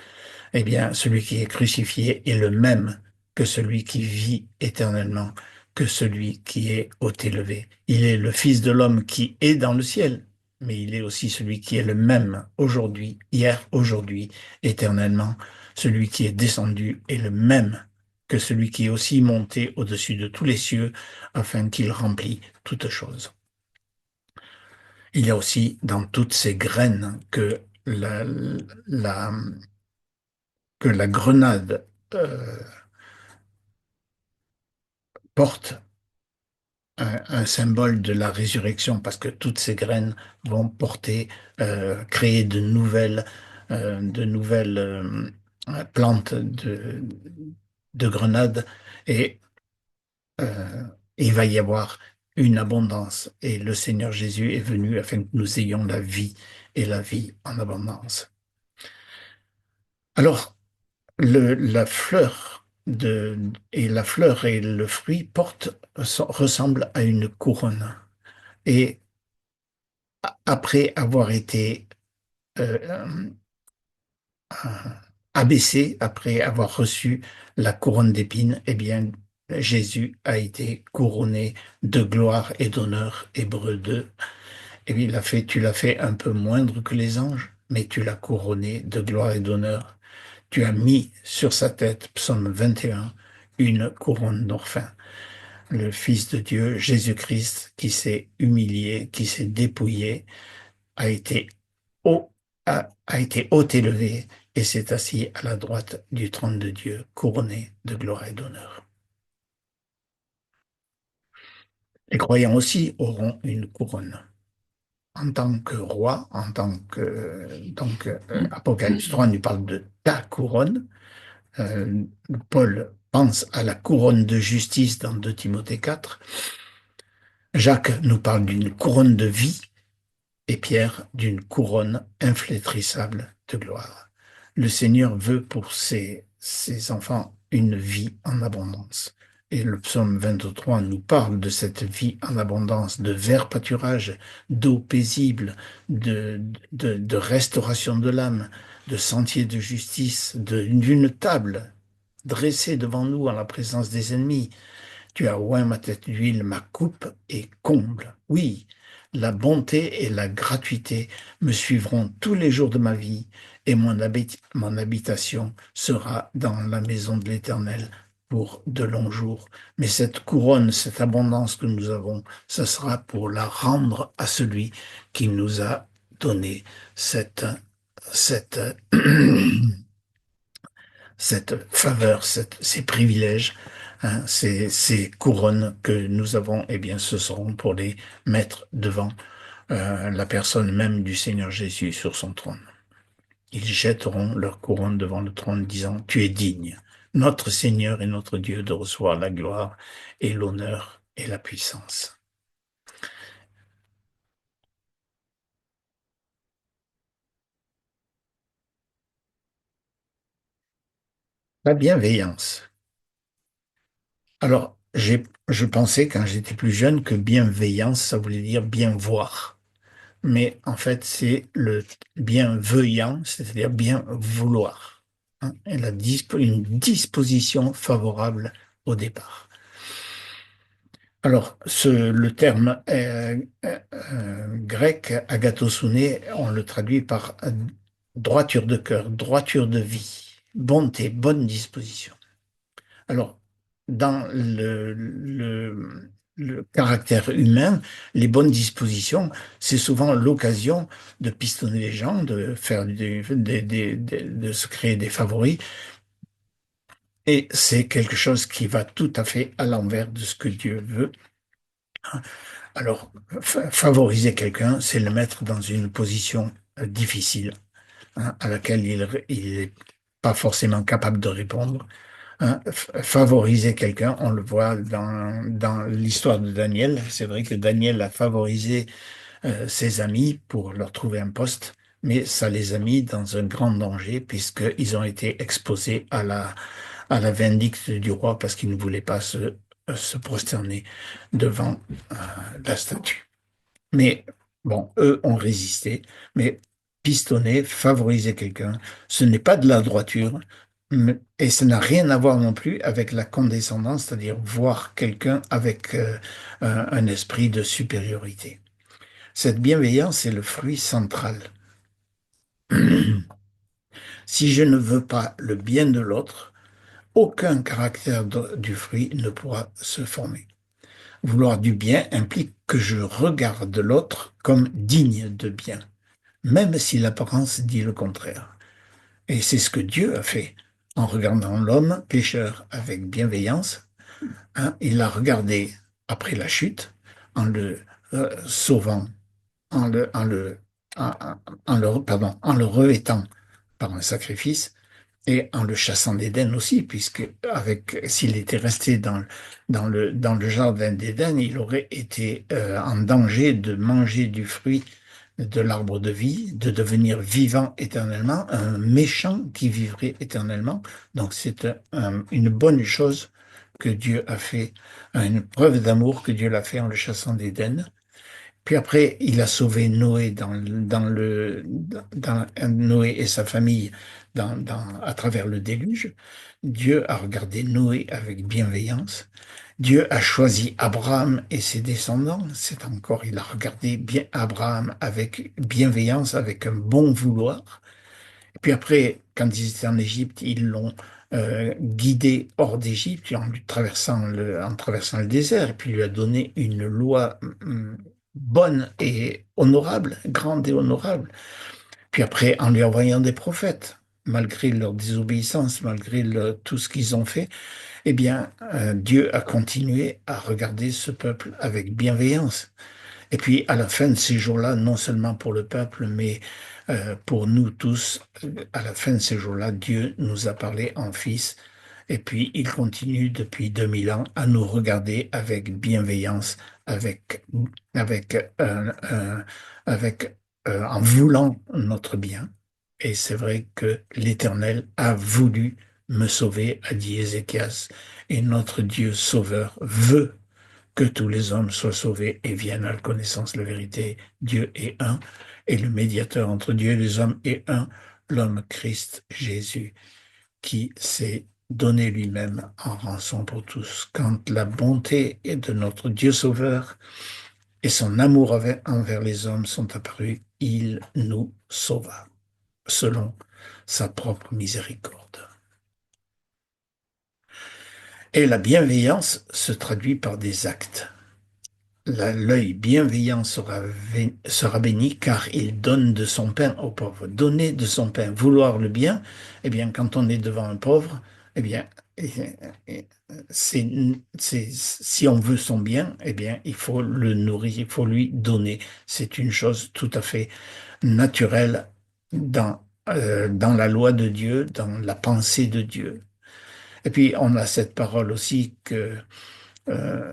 eh bien, celui qui est crucifié est le même que celui qui vit éternellement, que celui qui est haut élevé. Il est le Fils de l'homme qui est dans le ciel, mais il est aussi celui qui est le même aujourd'hui, hier, aujourd'hui, éternellement. Celui qui est descendu est le même que celui qui est aussi monté au-dessus de tous les cieux, afin qu'il remplisse toutes choses. Il y a aussi dans toutes ces graines la, que la grenade porte un symbole de la résurrection, parce que toutes ces graines vont porter, créer de nouvelles plantes de grenades, et euh, il va y avoir une abondance. Et le Seigneur Jésus est venu afin que nous ayons la vie et la vie en abondance. Alors, la fleur et le fruit ressemblent à une couronne. Et après avoir été euh, euh, abaissé, après avoir reçu la couronne d'épines, eh bien, Jésus a été couronné de gloire et d'honneur, Hébreux 2. Et puis tu l'as fait un peu moindre que les anges, mais tu l'as couronné de gloire et d'honneur. Tu as mis sur sa tête, psaume 21, une couronne d'orphin. Le Fils de Dieu, Jésus-Christ, qui s'est humilié, qui s'est dépouillé, a été haut, a été haut élevé et s'est assis à la droite du trône de Dieu, couronné de gloire et d'honneur. Les croyants aussi auront une couronne. En tant que roi, en tant que, donc, Apocalypse 3 nous parle de ta couronne. Euh, Paul pense à la couronne de justice dans 2 Timothée 4. Jacques nous parle d'une couronne de vie et Pierre d'une couronne inflétrissable de gloire. Le Seigneur veut pour ses enfants une vie en abondance. Et le psaume 23 nous parle de cette vie en abondance, de vert pâturage, d'eau paisible, de restauration de l'âme, de sentiers de justice, d'une table dressée devant nous en la présence des ennemis. Tu as oint ma tête d'huile, ma coupe est comble. Oui, la bonté et la gratuité me suivront tous les jours de ma vie, et mon habitation sera dans la maison de l'Éternel pour de longs jours. Mais cette couronne, cette abondance que nous avons, ce sera pour la rendre à celui qui nous a donné cette, cette faveur, ces privilèges, hein, ces couronnes que nous avons, eh bien, ce seront pour les mettre devant la personne même du Seigneur Jésus sur son trône. Ils jetteront leur couronne devant le trône, disant, Tu es digne, notre Seigneur et notre Dieu, de recevoir la gloire et l'honneur et la puissance. La bienveillance. Alors, je pensais quand j'étais plus jeune que bienveillance, ça voulait dire bien voir. Mais en fait, c'est le bienveillant, c'est-à-dire bien vouloir, hein, et une disposition favorable au départ. Alors, le terme grec agathosune, on le traduit par droiture de cœur, droiture de vie, bonté, bonne disposition. Alors, dans le caractère humain, les bonnes dispositions, c'est souvent l'occasion de pistonner les gens, de faire de se créer des favoris, et c'est quelque chose qui va tout à fait à l'envers de ce que Dieu veut. Alors, favoriser quelqu'un, c'est le mettre dans une position difficile, hein, à laquelle il n'est pas forcément capable de répondre. Hein, favoriser quelqu'un, on le voit dans l'histoire de Daniel. C'est vrai que Daniel a favorisé ses amis pour leur trouver un poste, mais ça les a mis dans un grand danger puisqu'ils ont été exposés à la vindicte du roi parce qu'ils ne voulaient pas se prosterner devant la statue. Mais bon, eux ont résisté, mais pistonner, favoriser quelqu'un, ce n'est pas de la droiture, et ça n'a rien à voir non plus avec la condescendance, c'est-à-dire voir quelqu'un avec un esprit de supériorité. Cette bienveillance est le fruit central. Si je ne veux pas le bien de l'autre, aucun caractère du fruit ne pourra se former. Vouloir du bien implique que je regarde l'autre comme digne de bien, même si l'apparence dit le contraire. Et c'est ce que Dieu a fait en regardant l'homme pécheur avec bienveillance. Hein, il l'a regardé après la chute en le sauvant, en le, en le, en le revêtant par un sacrifice et en le chassant d'Éden aussi, puisque s'il était resté dans le jardin d'Éden, il aurait été en danger de manger du fruit de l'arbre de vie, de devenir vivant éternellement, un méchant qui vivrait éternellement. Donc c'est une bonne chose que Dieu a fait, une preuve d'amour que Dieu l'a fait en le chassant d'Éden. Puis après, il a sauvé Noé Noé et sa famille à travers le déluge. Dieu a regardé Noé avec bienveillance. Dieu a choisi Abraham et ses descendants. C'est encore, il a regardé bien Abraham avec bienveillance, avec un bon vouloir. Et puis après, quand ils étaient en Égypte, ils l'ont guidé hors d'Égypte en traversant le désert. Et puis il lui a donné une loi bonne et honorable, grande et honorable. Puis après, en lui envoyant des prophètes, malgré leur désobéissance, malgré tout ce qu'ils ont fait, eh bien, Dieu a continué à regarder ce peuple avec bienveillance. Et puis, à la fin de ces jours-là, non seulement pour le peuple, mais pour nous tous, à la fin de ces jours-là, Dieu nous a parlé en Fils. Et puis, il continue depuis 2000 ans à nous regarder avec bienveillance, avec, avec, avec en voulant notre bien. Et c'est vrai que l'Éternel a voulu me sauver, a dit Ézéchias. Et notre Dieu sauveur veut que tous les hommes soient sauvés et viennent à la connaissance de la vérité. Dieu est un, et le médiateur entre Dieu et les hommes est un, l'homme Christ Jésus, qui s'est donné lui-même en rançon pour tous. Quand la bonté de notre Dieu sauveur et son amour envers les hommes sont apparus, il nous sauva, selon sa propre miséricorde. Et la bienveillance se traduit par des actes. L'œil bienveillant sera béni car il donne de son pain aux pauvres. Donner de son pain, vouloir le bien, eh bien, quand on est devant un pauvre, eh bien, eh, eh, si on veut son bien, eh bien, il faut le nourrir, il faut lui donner. C'est une chose tout à fait naturelle dans la loi de Dieu, dans la pensée de Dieu. Et puis, on a cette parole aussi que euh,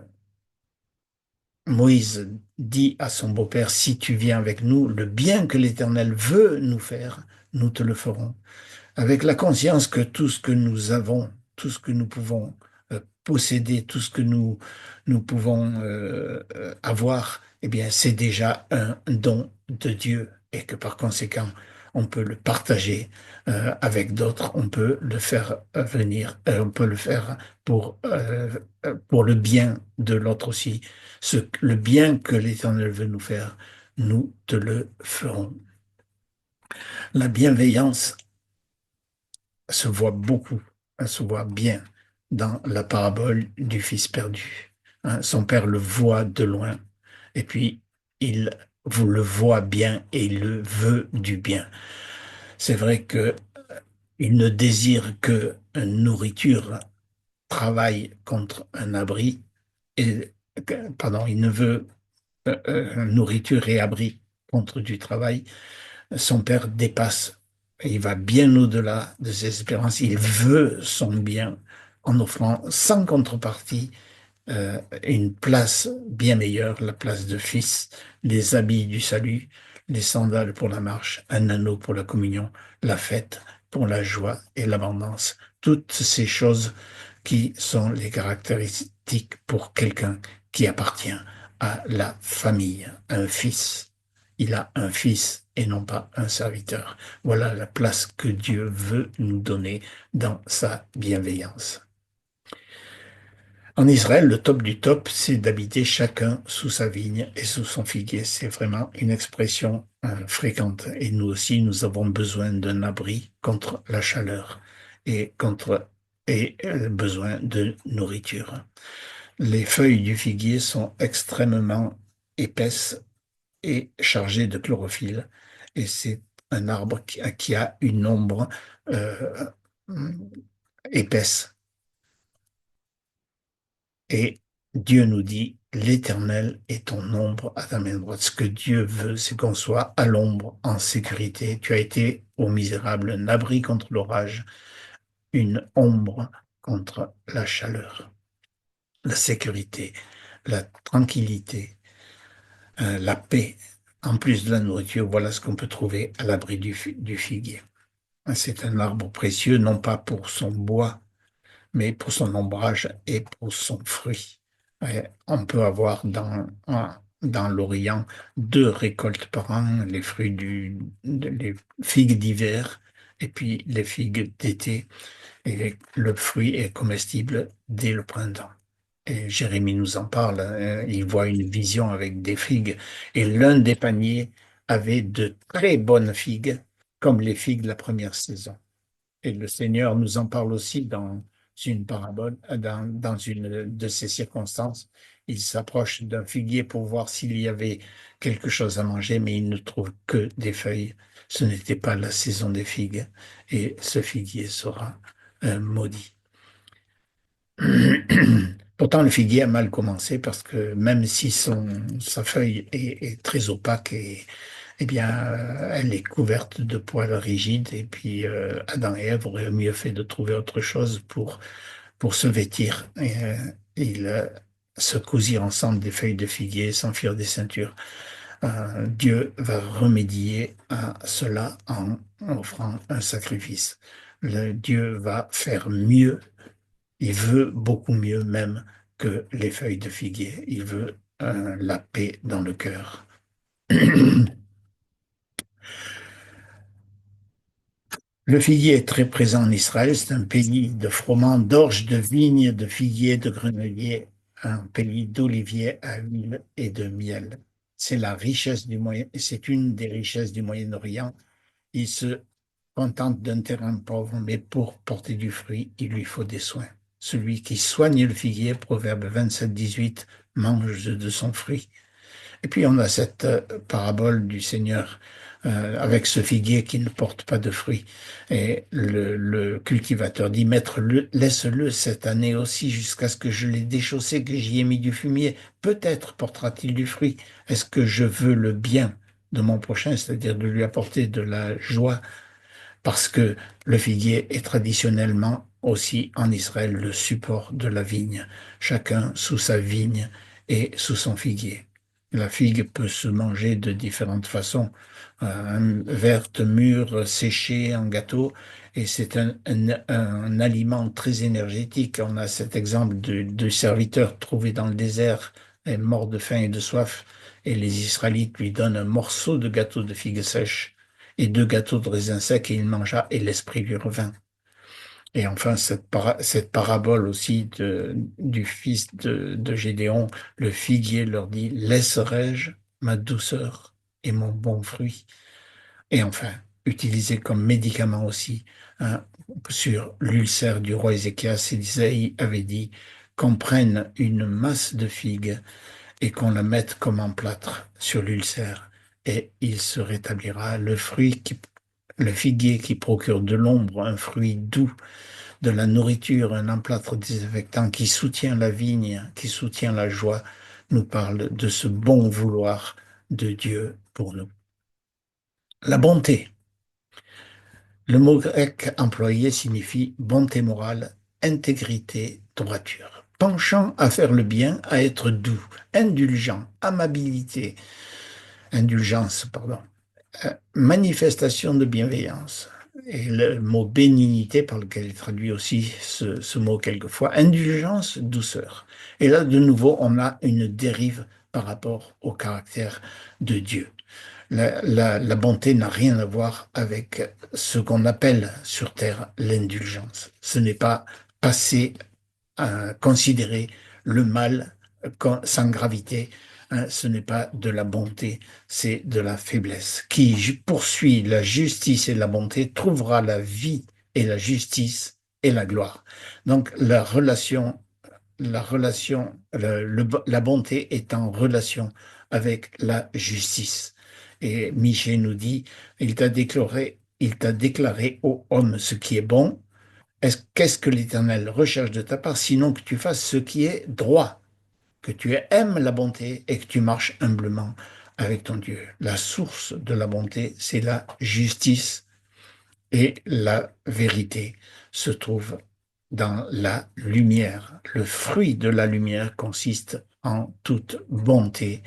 Moïse dit à son beau-père, si tu viens avec nous, le bien que l'Éternel veut nous faire, nous te le ferons. Avec la conscience que tout ce que nous avons, tout ce que nous pouvons posséder, tout ce que nous pouvons avoir, eh bien, c'est déjà un don de Dieu et que par conséquent, on peut le partager avec d'autres, on peut le faire venir, on peut le faire pour le bien de l'autre aussi. Le bien que l'Éternel veut nous faire, nous te le ferons. La bienveillance se voit beaucoup, elle se voit bien dans la parabole du fils perdu. Hein, son père le voit de loin et puis il vous le voit bien et il le veut du bien. C'est vrai que il ne désire que une nourriture, travaille contre un abri et pardon, il ne veut nourriture et abri contre du travail. Son père dépasse, il va bien au-delà de ses espérances. Il veut son bien en offrant sans contrepartie une place bien meilleure, la place de fils, les habits du salut, les sandales pour la marche, un anneau pour la communion, la fête pour la joie et l'abondance. Toutes ces choses qui sont les caractéristiques pour quelqu'un qui appartient à la famille, un fils. Il a un fils et non pas un serviteur. Voilà la place que Dieu veut nous donner dans sa bienveillance. En Israël, le top du top, c'est d'habiter chacun sous sa vigne et sous son figuier. C'est vraiment une expression fréquente. Et nous aussi, nous avons besoin d'un abri contre la chaleur et besoin de nourriture. Les feuilles du figuier sont extrêmement épaisses et chargées de chlorophylle. Et c'est un arbre qui a une ombre euh, épaisse. Et Dieu nous dit, l'Éternel est ton ombre à ta main droite. Ce que Dieu veut, c'est qu'on soit à l'ombre, en sécurité. Tu as été, ô misérable, un abri contre l'orage, une ombre contre la chaleur, la sécurité, la tranquillité, la paix. En plus de la nourriture, voilà ce qu'on peut trouver à l'abri du figuier. C'est un arbre précieux, non pas pour son bois, mais pour son ombrage et pour son fruit. Et on peut avoir dans l'Orient 2 récoltes par an, les fruits les figues d'hiver et puis les figues d'été. Et le fruit est comestible dès le printemps. Et Jérémie nous en parle, hein. Il voit une vision avec des figues. Et l'un des paniers avait de très bonnes figues, comme les figues de la première saison. Et le Seigneur nous en parle aussi dans une parabole, dans une de ces circonstances. Il s'approche d'un figuier pour voir s'il y avait quelque chose à manger, mais il ne trouve que des feuilles. Ce n'était pas la saison des figues, et ce figuier sera maudit. Pourtant, le figuier a mal commencé parce que même si sa feuille est très opaque eh bien, elle est couverte de poils rigides et puis Adam et Ève auraient mieux fait de trouver autre chose pour se vêtir. Et, ils se cousirent ensemble des feuilles de figuier, s'enfuirent des ceintures. Dieu va remédier à cela en offrant un sacrifice. Dieu va faire mieux, il veut beaucoup mieux même que les feuilles de figuier. Il veut la paix dans le cœur. Le figuier est très présent en Israël. C'est un pays de froment, d'orge, de vignes, de figuiers, de grenadiers, un pays d'oliviers à huile et de miel. C'est la richesse du Moyen, c'est une des richesses du Moyen-Orient. Il se contente d'un terrain pauvre, mais pour porter du fruit, il lui faut des soins. Celui qui soigne le figuier, Proverbe 27, 18, mange de son fruit. Et puis on a cette parabole du Seigneur avec ce figuier qui ne porte pas de fruits. Et le cultivateur dit, Maître, laisse-le cette année aussi jusqu'à ce que je l'ai déchaussé, que j'y ai mis du fumier. Peut-être portera-t-il du fruit. Est-ce que je veux le bien de mon prochain, c'est-à-dire de lui apporter de la joie, parce que le figuier est traditionnellement aussi en Israël le support de la vigne, chacun sous sa vigne et sous son figuier. La figue peut se manger de différentes façons, verte, mûre, séchée en gâteau, et c'est un aliment très énergétique. On a cet exemple de serviteur trouvé dans le désert, et mort de faim et de soif, et les Israélites lui donnent un morceau de gâteau de figue sèche et 2 gâteaux de raisins secs, et il mangea, et l'esprit lui revint. Et enfin, cette parabole aussi du fils de Gédéon, le figuier leur dit, laisserai-je ma douceur et mon bon fruit? Et enfin, utilisé comme médicament aussi, hein, sur l'ulcère du roi Ézéchias, Isaïe avait dit qu'on prenne une masse de figues et qu'on la mette comme en plâtre sur l'ulcère, et il se rétablira. Le figuier qui procure de l'ombre, un fruit doux, de la nourriture, un emplâtre désinfectant qui soutient la vigne, qui soutient la joie, nous parle de ce bon vouloir de Dieu pour nous. La bonté. Le mot grec employé signifie bonté morale, intégrité, droiture. Penchant à faire le bien, à être doux, indulgent, amabilité, indulgence, pardon, manifestation de bienveillance. Et le mot bénignité, par lequel il traduit aussi ce mot quelquefois, indulgence, douceur. Et là, de nouveau, on a une dérive par rapport au caractère de Dieu. La bonté n'a rien à voir avec ce qu'on appelle sur terre l'indulgence. Ce n'est pas passer considérer le mal sans gravité, hein. Ce n'est pas de la bonté, c'est de la faiblesse. Qui poursuit la justice et la bonté trouvera la vie et la justice et la gloire. Donc la bonté est en relation avec la justice. Et Michée nous dit, il t'a déclaré, ô homme, ce qui est bon. Qu'est-ce que l'Éternel recherche de ta part, sinon que tu fasses ce qui est droit, que tu aimes la bonté et que tu marches humblement avec ton Dieu. La source de la bonté, c'est la justice, et la vérité se trouve dans la lumière. Le fruit de la lumière consiste en toute bonté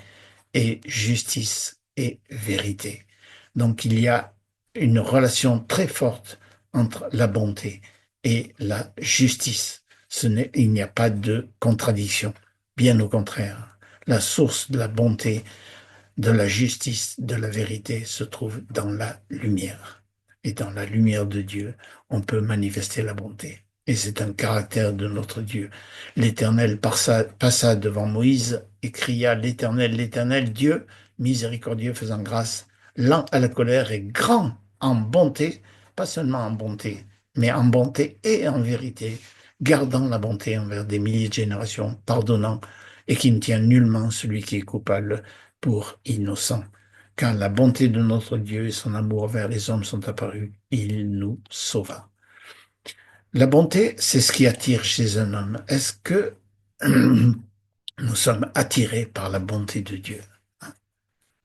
et justice et vérité. Donc il y a une relation très forte entre la bonté et la justice. Il n'y a pas de contradiction, bien au contraire. La source de la bonté, de la justice, de la vérité se trouve dans la lumière. Et dans la lumière de Dieu, on peut manifester la bonté. Et c'est un caractère de notre Dieu. L'Éternel passa devant Moïse et cria, l'Éternel, l'Éternel, Dieu, miséricordieux, faisant grâce, lent à la colère et grand en bonté, pas seulement en bonté, mais en bonté et en vérité, gardant la bonté envers des milliers de générations, pardonnant et qui ne tient nullement celui qui est coupable pour innocent. Car la bonté de notre Dieu et son amour vers les hommes sont apparus, il nous sauva. La bonté, c'est ce qui attire chez un homme. Est-ce que nous sommes attirés par la bonté de Dieu?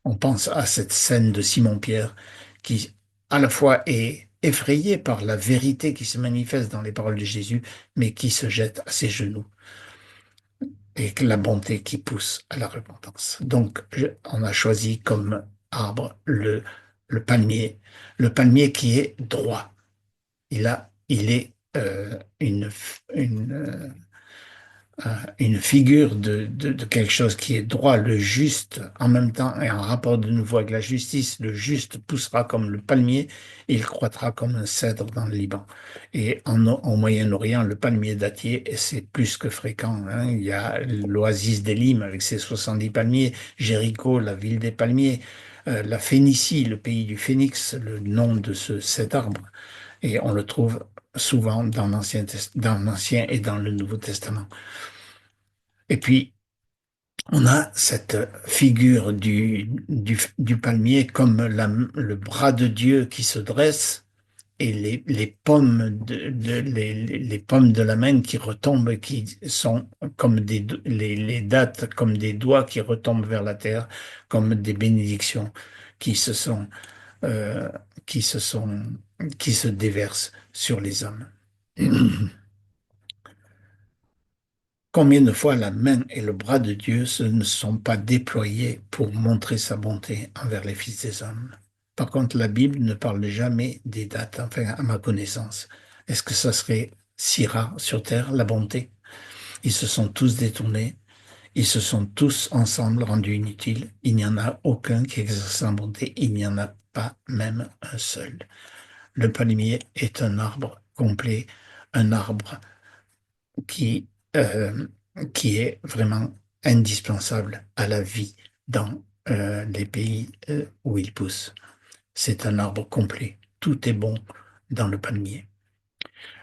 On pense à cette scène de Simon-Pierre qui, à la fois, est effrayé par la vérité qui se manifeste dans les paroles de Jésus, mais qui se jette à ses genoux et la bonté qui pousse à la repentance. Donc, on a choisi comme arbre le palmier, le palmier qui est droit. Il est une figure de quelque chose qui est droit, le juste, en même temps, et en rapport de nouveau avec la justice. Le juste poussera comme le palmier, et il croîtra comme un cèdre dans le Liban. Et au Moyen-Orient, le palmier dattier, et c'est plus que fréquent, hein. Il y a l'oasis d'Élim avec ses 70 palmiers, Jéricho, la ville des palmiers, la Phénicie, le pays du phénix, le nom de cet arbre. Et on le trouve souvent dans l'Ancien et dans le Nouveau Testament. Et puis, on a cette figure du palmier comme le bras de Dieu qui se dresse et les pommes les pommes de la main qui retombent, qui sont comme les dattes, comme des doigts qui retombent vers la terre, comme des bénédictions qui se sont, euh, qui se sont, qui se déversent sur les hommes. Combien de fois la main et le bras de Dieu ne sont pas déployés pour montrer sa bonté envers les fils des hommes? Par contre, la Bible ne parle jamais des dates, enfin, à ma connaissance. Est-ce que ça serait si rare sur terre, la bonté? Ils se sont tous détournés, ils se sont tous ensemble rendus inutiles. Il n'y en a aucun qui exerce la bonté, il n'y en a pas même un seul. Le palmier est un arbre complet, un arbre qui, euh, qui est vraiment indispensable à la vie dans les pays où il pousse. C'est un arbre complet. Tout est bon dans le palmier.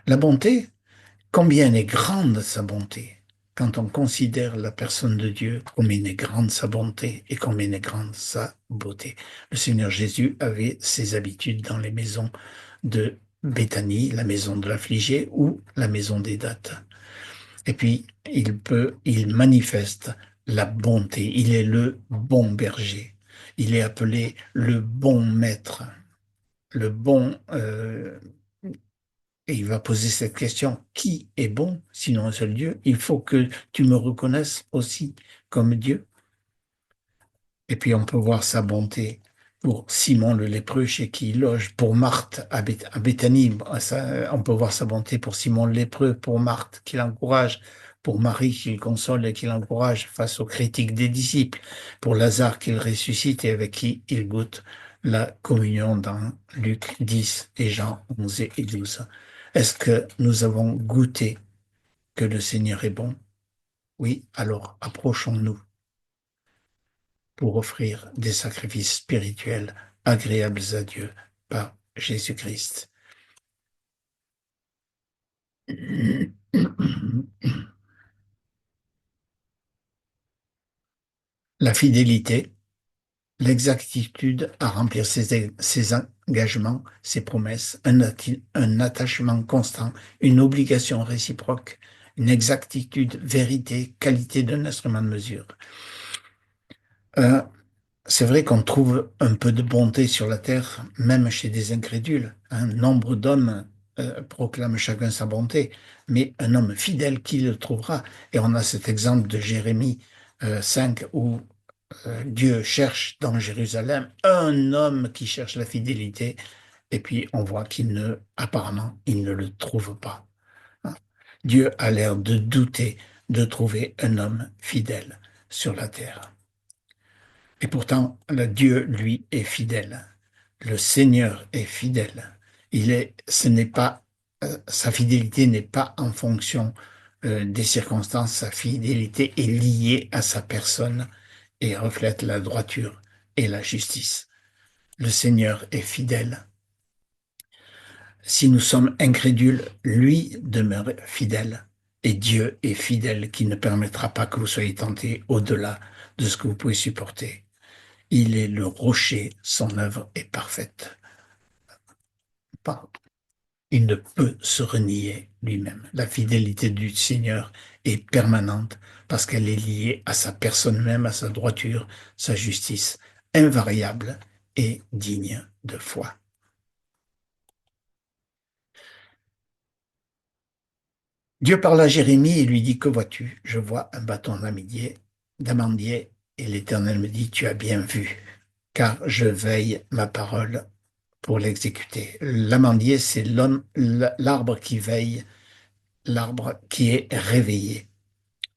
La bonté, combien est grande sa bonté quand on considère la personne de Dieu, combien est grande sa bonté et combien est grande sa beauté. Le Seigneur Jésus avait ses habitudes dans les maisons de Béthanie, la maison de l'affligé ou la maison des dattes. Et puis, il manifeste la bonté. Il est le bon berger. Il est appelé le bon maître, le bon. Et il va poser cette question, qui est bon, sinon un seul Dieu? Il faut que tu me reconnaisses aussi comme Dieu. Et puis on peut voir sa bonté pour Simon le lépreux chez qui il loge, pour Marthe à Béthanie. On peut voir sa bonté pour Simon le lépreux, pour Marthe qui l'encourage, pour Marie qui le console et qui l'encourage face aux critiques des disciples, pour Lazare qu'il ressuscite et avec qui il goûte la communion dans Luc 10 et Jean 11 et 12. Est-ce que nous avons goûté que le Seigneur est bon? Oui, alors approchons-nous pour offrir des sacrifices spirituels agréables à Dieu par Jésus-Christ. La fidélité, l'exactitude à remplir ses engagements, ses promesses, un attachement constant, une obligation réciproque, une exactitude, vérité, qualité d'un instrument de mesure. Euh, C'est vrai qu'on trouve un peu de bonté sur la terre, même chez des incrédules. Un nombre d'hommes proclament chacun sa bonté, mais un homme fidèle, qui le trouvera? Et on a cet exemple de Jérémie 5 où Dieu cherche dans Jérusalem un homme qui cherche la fidélité, et puis on voit apparemment, il ne le trouve pas. Hein. Dieu a l'air de douter de trouver un homme fidèle. sur la terre. Et pourtant, le Dieu, lui, est fidèle. Le Seigneur est fidèle. Ce n'est pas, sa fidélité n'est pas en fonction des circonstances. Sa fidélité est liée à sa personne et reflète la droiture et la justice. Le Seigneur est fidèle. Si nous sommes incrédules, lui demeure fidèle. Et Dieu est fidèle qui ne permettra pas que vous soyez tentés au-delà de ce que vous pouvez supporter. Il est le rocher, son œuvre est parfaite. Il ne peut se renier lui-même. La fidélité du Seigneur est permanente parce qu'elle est liée à sa personne même, à sa droiture, sa justice, invariable et digne de foi. Dieu parle à Jérémie et lui dit, que vois-tu? Je vois un bâton d'amandier, et l'Éternel me dit, tu as bien vu, car je veille ma parole pour l'exécuter. L'amandier, c'est l'arbre qui veille, l'arbre qui est réveillé.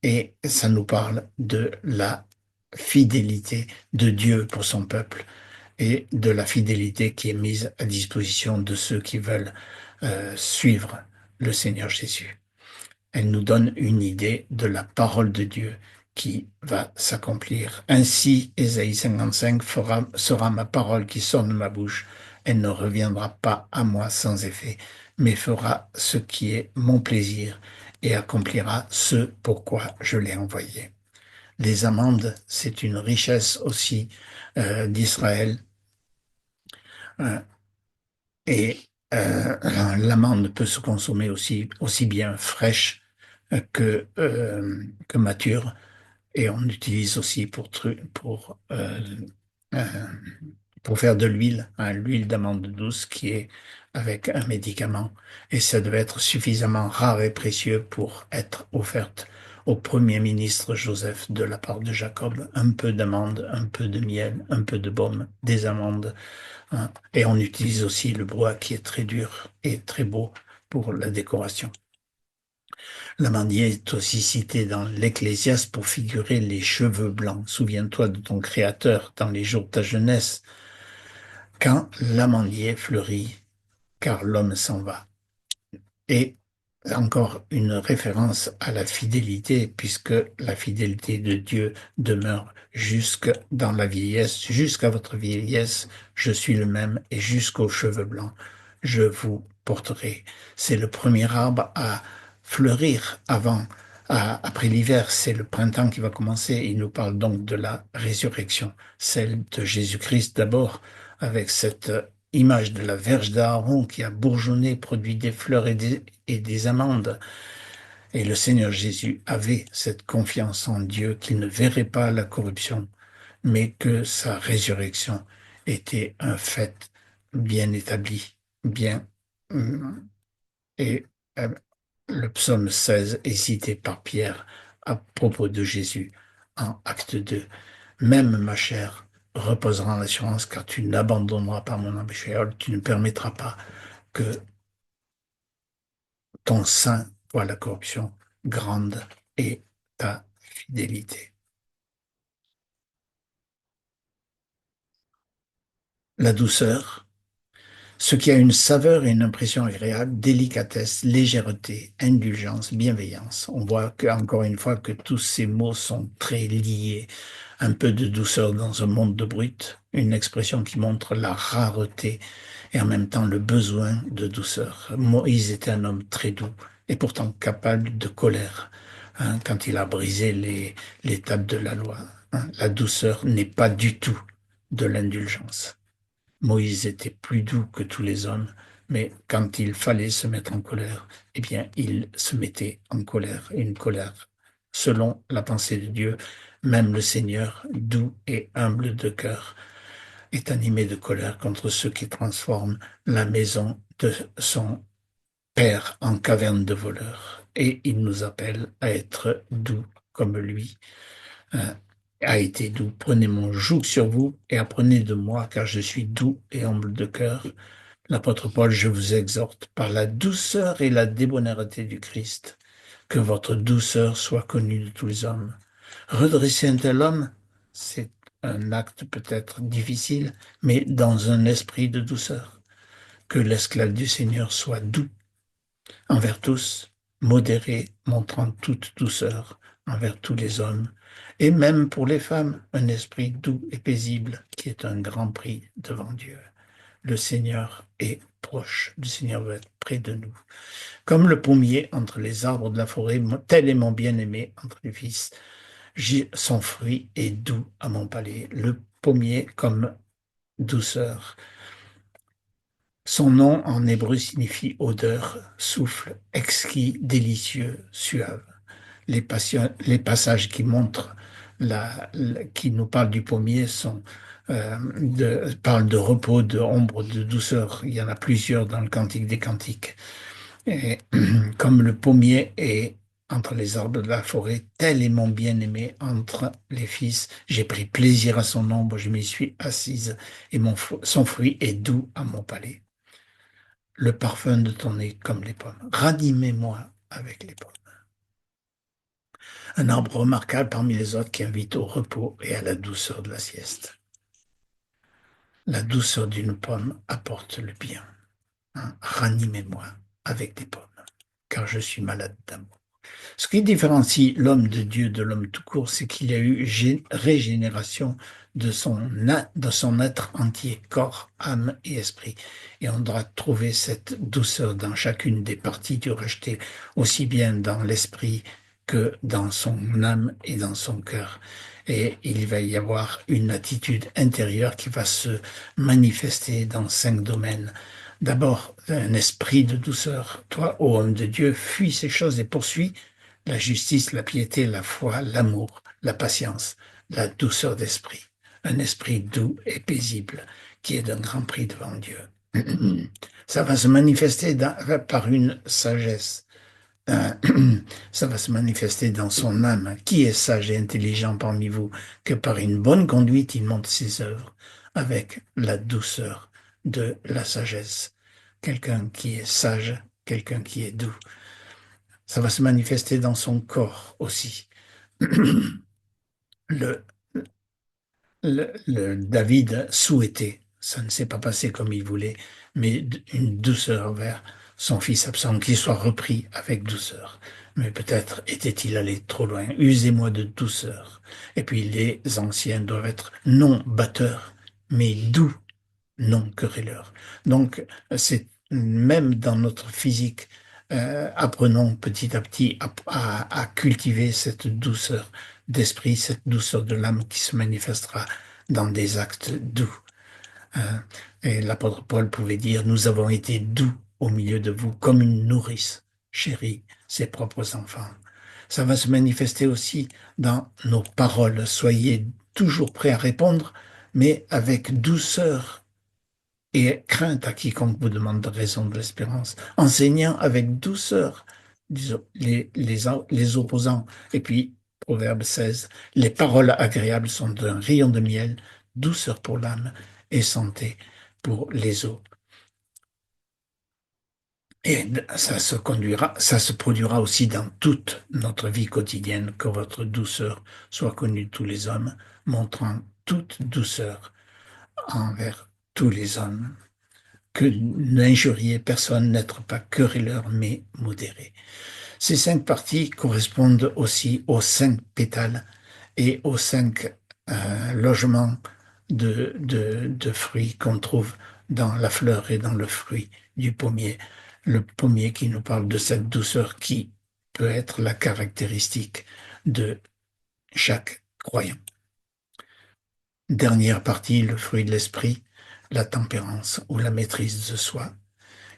Et ça nous parle de la fidélité de Dieu pour son peuple et de la fidélité qui est mise à disposition de ceux qui veulent suivre le Seigneur Jésus. Elle nous donne une idée de la parole de Dieu qui va s'accomplir. Ainsi, Ésaïe 55 sera ma parole qui sort de ma bouche. Elle ne reviendra pas à moi sans effet, mais fera ce qui est mon plaisir et accomplira ce pourquoi je l'ai envoyé. Les amandes, c'est une richesse aussi d'Israël. euh, et l'amande peut se consommer aussi bien fraîche que mature. Et on utilise aussi euh, pour faire de l'huile, hein, l'huile d'amande douce qui est avec un médicament. Et ça devait être suffisamment rare et précieux pour être offerte au premier ministre Joseph de la part de Jacob. Un peu d'amande, un peu de miel, un peu de baume, des amandes, hein. Et on utilise aussi le bois qui est très dur et très beau pour la décoration. L'amandier est aussi cité dans l'Ecclésiaste pour figurer les cheveux blancs. Souviens-toi de ton Créateur dans les jours de ta jeunesse, quand l'amandier fleurit, car l'homme s'en va. Et encore une référence à la fidélité, puisque la fidélité de Dieu demeure jusque dans la vieillesse, jusqu'à votre vieillesse, je suis le même, et jusqu'aux cheveux blancs, je vous porterai. C'est le premier arbre à fleurir après l'hiver, c'est le printemps qui va commencer. Il nous parle donc de la résurrection, celle de Jésus-Christ d'abord, avec cette image de la verge d'Aaron qui a bourgeonné, produit des fleurs et des amandes. Et le Seigneur Jésus avait cette confiance en Dieu qu'il ne verrait pas la corruption, mais que sa résurrection était un fait bien établi, bien. Et euh, le psaume 16 est cité par Pierre à propos de Jésus en acte 2. Même ma chair reposera en l'assurance car tu n'abandonneras pas mon embûchure, tu ne permettras pas que ton sein voie la corruption grande et ta fidélité. La douceur, ce qui a une saveur et une impression agréable, délicatesse, légèreté, indulgence, bienveillance. On voit encore une fois que tous ces mots sont très liés. Un peu de douceur dans un monde de brut, une expression qui montre la rareté et en même temps le besoin de douceur. Moïse était un homme très doux et pourtant capable de colère, hein, quand il a brisé les tables de la loi, hein. La douceur n'est pas du tout de l'indulgence. Moïse était plus doux que tous les hommes, mais quand il fallait se mettre en colère, eh bien, il se mettait en colère, une colère selon la pensée de Dieu. Même le Seigneur, doux et humble de cœur, est animé de colère contre ceux qui transforment la maison de son Père en caverne de voleurs. Et il nous appelle à être doux comme lui a été doux. Prenez mon joug sur vous et apprenez de moi, car je suis doux et humble de cœur. L'apôtre Paul, je vous exhorte par la douceur et la débonnaire du Christ, que votre douceur soit connue de tous les hommes. Redresser un tel homme, c'est un acte peut-être difficile, mais dans un esprit de douceur. Que l'esclave du Seigneur soit doux envers tous, modéré, montrant toute douceur envers tous les hommes, et même pour les femmes, un esprit doux et paisible qui est un grand prix devant Dieu. Le Seigneur est proche, le Seigneur veut être près de nous. Comme le pommier entre les arbres de la forêt, tel est mon bien-aimé entre les fils. Son fruit est doux à mon palais. Le pommier comme douceur. Son nom en hébreu signifie odeur, souffle, exquis, délicieux, suave. Les passages qui montrent qui nous parlent du pommier parlent de repos, de ombre, de douceur. Il y en a plusieurs dans le Cantique des Cantiques. Et comme le pommier est entre les arbres de la forêt, tel est mon bien-aimé entre les fils. J'ai pris plaisir à son ombre, je m'y suis assise, et son fruit est doux à mon palais. Le parfum de ton nez comme les pommes. Ranimez-moi avec les pommes. Un arbre remarquable parmi les autres qui invite au repos et à la douceur de la sieste. La douceur d'une pomme apporte le bien. Hein. Ranimez-moi avec des pommes, car je suis malade d'amour. Ce qui différencie l'homme de Dieu de l'homme tout court, c'est qu'il y a eu régénération de son être entier, corps, âme et esprit. Et on doit trouver cette douceur dans chacune des parties du rejeté, aussi bien dans l'esprit que dans son âme et dans son cœur. Et il va y avoir une attitude intérieure qui va se manifester dans 5 domaines. D'abord, un esprit de douceur. Toi, ô homme de Dieu, fuis ces choses et poursuis la justice, la piété, la foi, l'amour, la patience, la douceur d'esprit. Un esprit doux et paisible qui est d'un grand prix devant Dieu. Ça va se manifester par une sagesse. Euh, Ça va se manifester dans son âme. Qui est sage et intelligent parmi vous, que par une bonne conduite il montre ses œuvres avec la douceur de la sagesse. Quelqu'un qui est sage, quelqu'un qui est doux. Ça va se manifester dans son corps aussi. Le, le David souhaitait, ça ne s'est pas passé comme il voulait, mais une douceur vers son fils Absalom, qu'il soit repris avec douceur. Mais peut-être était-il allé trop loin. Usez-moi de douceur. Et puis les anciens doivent être non batteurs, mais doux, non querelleurs. Donc, c'est même dans notre physique, apprenons petit à petit à cultiver cette douceur d'esprit, cette douceur de l'âme qui se manifestera dans des actes doux. Hein. Et l'apôtre Paul pouvait dire, nous avons été doux au milieu de vous, comme une nourrice chérit ses propres enfants. Ça va se manifester aussi dans nos paroles. Soyez toujours prêts à répondre, mais avec douceur et crainte à quiconque vous demande de raison de l'espérance, enseignant avec douceur les opposants. Et puis, Proverbe 16, les paroles agréables sont d'un rayon de miel, douceur pour l'âme et santé pour les os. Et ça se produira aussi dans toute notre vie quotidienne, que votre douceur soit connue de tous les hommes, montrant toute douceur envers tous les hommes. Que n'injuriez personne, n'être pas querelleur, mais modéré. Ces 5 parties correspondent aussi aux 5 pétales et aux 5 logements de fruits qu'on trouve dans la fleur et dans le fruit du pommier. Le pommier qui nous parle de cette douceur qui peut être la caractéristique de chaque croyant. Dernière partie, le fruit de l'esprit, la tempérance ou la maîtrise de soi.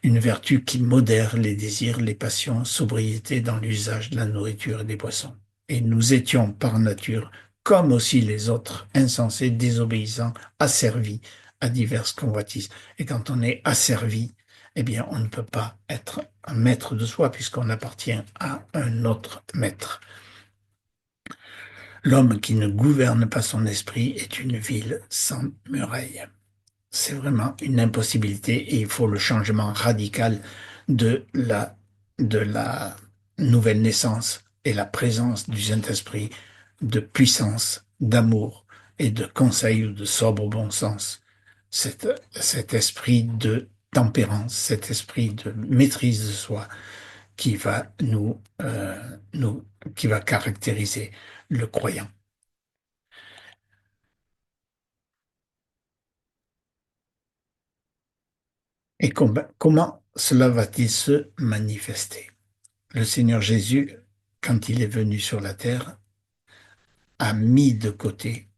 Une vertu qui modère les désirs, les passions, sobriété dans l'usage de la nourriture et des boissons. Et nous étions par nature, comme aussi les autres, insensés, désobéissants, asservis à diverses convoitises. Et quand on est asservi, eh bien, on ne peut pas être un maître de soi puisqu'on appartient à un autre maître. L'homme qui ne gouverne pas son esprit est une ville sans murailles. C'est vraiment une impossibilité et il faut le changement radical de de la nouvelle naissance et la présence du Saint-Esprit de puissance, d'amour et de conseil ou de sobre bon sens. Cet esprit de tempérance, cet esprit de maîtrise de soi qui va nous, qui va caractériser le croyant. Et comment cela va-t-il se manifester? Le Seigneur Jésus, quand il est venu sur la terre, a mis de côté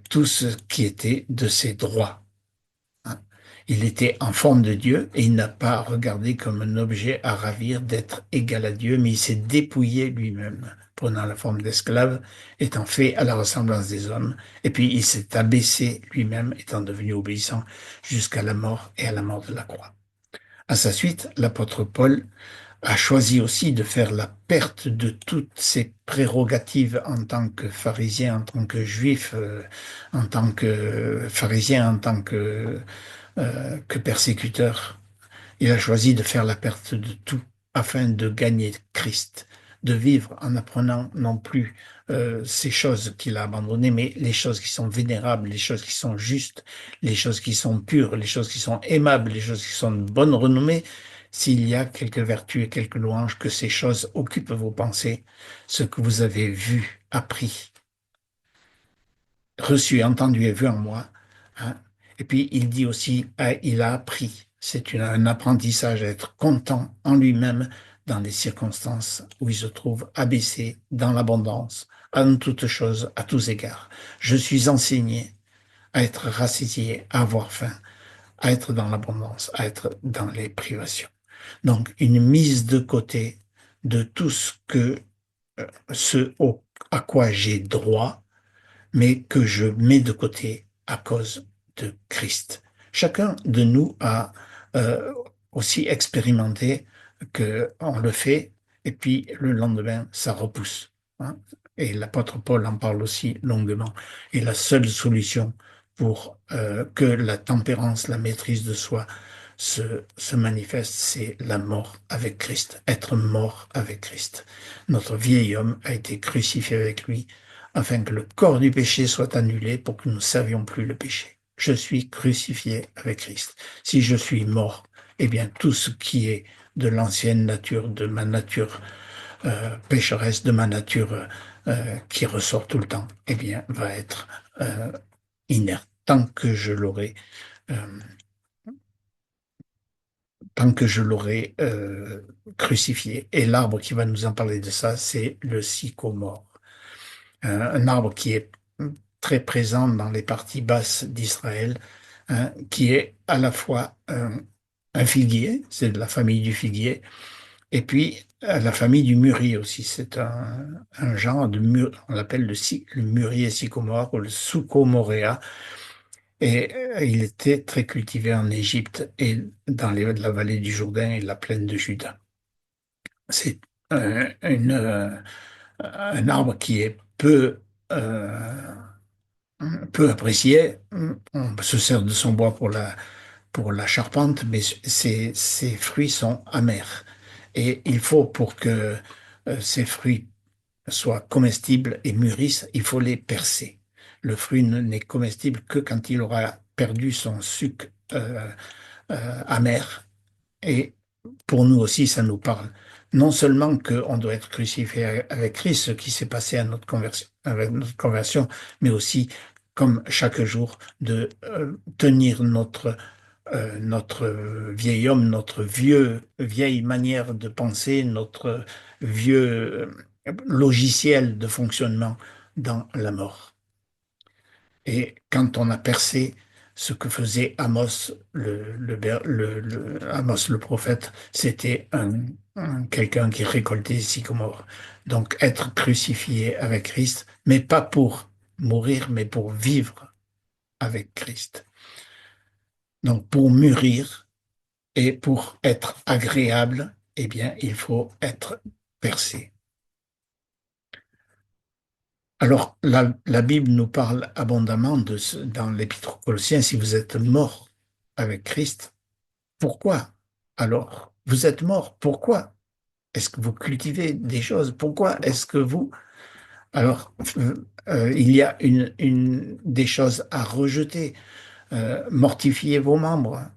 tout ce qui était de ses droits, hein. Il était en forme de Dieu et il n'a pas regardé comme un objet à ravir d'être égal à Dieu, mais il s'est dépouillé lui-même, prenant la forme d'esclave, étant fait à la ressemblance des hommes, et puis il s'est abaissé lui-même, étant devenu obéissant jusqu'à la mort et à la mort de la croix. À sa suite, l'apôtre Paul a choisi aussi de faire la perte de toutes ses prérogatives en tant que pharisien, en tant que juif, en tant que pharisien, en tant que persécuteur. Il a choisi de faire la perte de tout afin de gagner Christ, de vivre en apprenant non plus ces choses qu'il a abandonnées, mais les choses qui sont vénérables, les choses qui sont justes, les choses qui sont pures, les choses qui sont aimables, les choses qui sont de bonne renommée. S'il y a quelques vertus et quelques louanges, que ces choses occupent vos pensées, ce que vous avez vu, appris, reçu, entendu et vu en moi, hein. Et puis il dit aussi, il a appris. C'est un apprentissage à être content en lui-même dans les circonstances où il se trouve abaissé dans l'abondance, en toutes choses, à tous égards. Je suis enseigné à être rassasié, à avoir faim, à être dans l'abondance, à être dans les privations. Donc une mise de côté de tout à quoi j'ai droit, mais que je mets de côté à cause de Christ. Chacun de nous a euh, aussi expérimenté que on le fait et puis le lendemain, ça repousse, hein. Et l'apôtre Paul en parle aussi longuement. Et la seule solution pour que la tempérance, la maîtrise de soi se manifeste, c'est la mort avec Christ, être mort avec Christ. Notre vieil homme a été crucifié avec lui afin que le corps du péché soit annulé pour que nous ne savions plus le péché. Je suis crucifié avec Christ. Si je suis mort, eh bien tout ce qui est de l'ancienne nature, de ma nature pécheresse, de ma nature qui ressort tout le temps, eh bien va être euh, inerte euh, tant que je l'aurai crucifié. Et l'arbre qui va nous en parler de ça, c'est le sycomore, un arbre qui est très présent dans les parties basses d'Israël, hein, qui est à la fois un figuier, c'est de la famille du figuier, et puis la famille du mûrier aussi. C'est un genre de mûr, on l'appelle le mûrier sycomore ou le succomorea, et il était très cultivé en Égypte et dans la vallée du Jourdain et la plaine de Juda. C'est un arbre qui est euh, peu apprécié. On se sert de son bois pour la charpente, mais ses fruits sont amers. Et il faut, pour que ces fruits soient comestibles et mûrissent, il faut les percer. Le fruit n'est comestible que quand il aura perdu son sucre amer. Et pour nous aussi, ça nous parle. Non seulement qu'on doit être crucifié avec Christ, ce qui s'est passé à notre conversion, avec notre conversion, mais aussi, comme chaque jour, de tenir notre vieil homme, notre vieille manière de penser, notre vieux logiciel de fonctionnement dans la mort. Et quand on a percé ce que faisait Amos, Amos le prophète, c'était quelqu'un qui récoltait les sycomores. Donc être crucifié avec Christ, mais pas pour mourir, mais pour vivre avec Christ. Donc pour mûrir et pour être agréable, eh bien, il faut être percé. Alors, la Bible nous parle abondamment dans l'Épître aux Colossiens, si vous êtes mort avec Christ, pourquoi? Alors, vous êtes mort, pourquoi? Est-ce que vous cultivez des choses? Pourquoi est-ce que vous Alors, il y a des choses à rejeter. Mortifiez vos membres,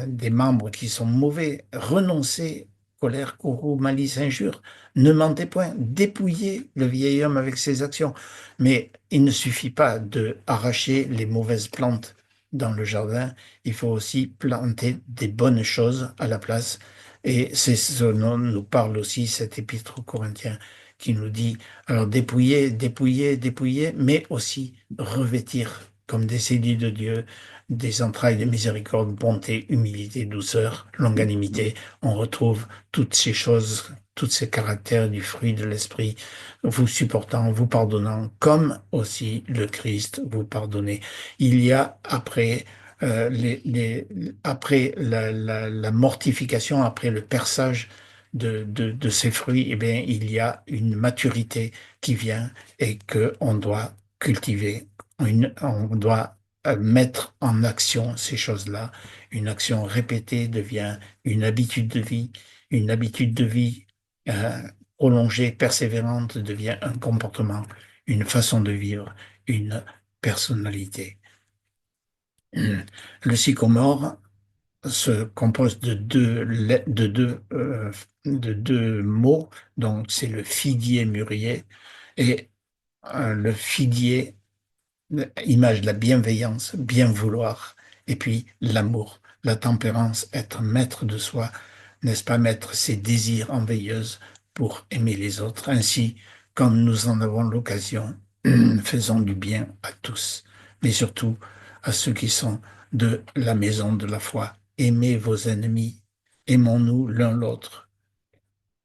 des membres qui sont mauvais, renoncez, colère, courroux, malice, injure, ne mentez point, dépouillez le vieil homme avec ses actions. Mais il ne suffit pas de arracher les mauvaises plantes dans le jardin, il faut aussi planter des bonnes choses à la place. Et c'est ce dont nous parle aussi cet épître aux Corinthiens qui nous dit, alors dépouiller, dépouiller, dépouiller, mais aussi revêtir comme des élus de Dieu des entrailles de miséricorde, bonté, humilité, douceur, longanimité. On retrouve toutes ces choses, tous ces caractères du fruit de l'esprit, vous supportant, vous pardonnant, comme aussi le Christ vous pardonnait. Il y a après après la mortification, après le perçage de ces fruits, eh bien, il y a une maturité qui vient et que on doit cultiver. On doit mettre en action ces choses-là. Une action répétée devient une habitude de vie. Une habitude de vie euh, prolongée, persévérante devient un comportement, une façon de vivre, une personnalité. Le sycomore se compose de deux mots, donc c'est le figuier mûrier et le figuier image de la bienveillance, bien vouloir, et puis l'amour, la tempérance, être maître de soi, n'est-ce pas mettre ses désirs en veilleuse pour aimer les autres, ainsi comme nous en avons l'occasion, faisons du bien à tous, mais surtout à ceux qui sont de la maison de la foi. Aimez vos ennemis, aimons-nous l'un l'autre,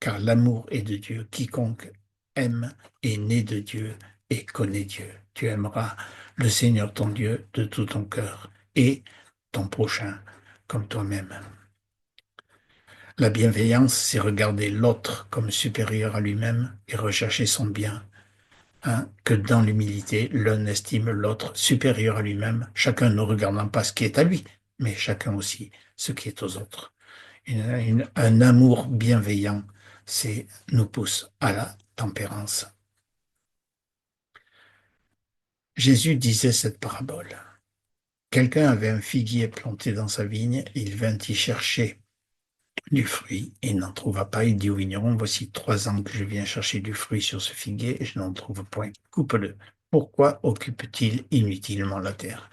car l'amour est de Dieu. Quiconque aime est né de Dieu et connaît Dieu. Tu aimeras le Seigneur ton Dieu de tout ton cœur et ton prochain comme toi-même. La bienveillance, c'est regarder l'autre comme supérieur à lui-même et rechercher son bien. Hein, que dans l'humilité, l'un estime l'autre supérieur à lui-même, chacun ne regardant pas ce qui est à lui, mais chacun aussi ce qui est aux autres. Un amour bienveillant, c'est nous pousse à la tempérance. Jésus disait cette parabole. Quelqu'un avait un figuier planté dans sa vigne, il vint y chercher du fruit et n'en trouva pas. Il dit au vigneron, voici 3 ans que je viens chercher du fruit sur ce figuier et je n'en trouve point. Coupe-le. Pourquoi occupe-t-il inutilement la terre?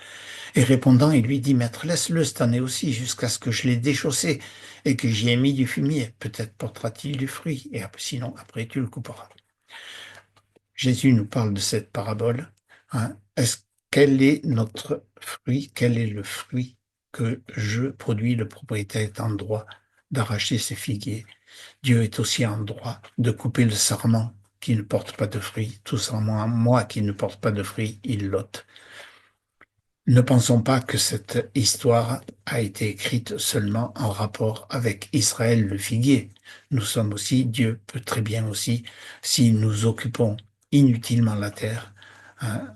Et répondant, il lui dit, Maître, laisse-le cette année aussi jusqu'à ce que je l'ai déchaussé et que j'y ai mis du fumier. Peut-être portera-t-il du fruit et sinon, après, tu le couperas. Jésus nous parle de cette parabole. Hein. Quel est notre fruit? Quel est le fruit que je produis? Le propriétaire est en droit d'arracher ses figuiers. Dieu est aussi en droit de couper le sarment qui ne porte pas de fruit. Tout sarment, moi qui ne porte pas de fruit, il l'ôte. Ne pensons pas que cette histoire a été écrite seulement en rapport avec Israël le figuier. Nous sommes aussi, Dieu peut très bien aussi, si nous occupons inutilement la terre, hein,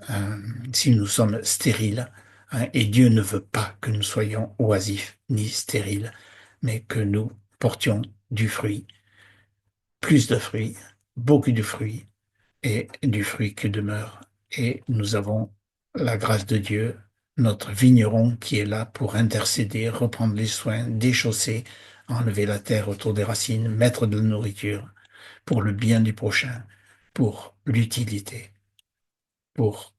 si nous sommes stériles, hein, et Dieu ne veut pas que nous soyons oisifs ni stériles, mais que nous portions du fruit, plus de fruits, beaucoup de fruits, et du fruit qui demeure. Et nous avons la grâce de Dieu, notre vigneron qui est là pour intercéder, reprendre les soins, déchausser, enlever la terre autour des racines, mettre de la nourriture pour le bien du prochain, pour l'utilité. Pour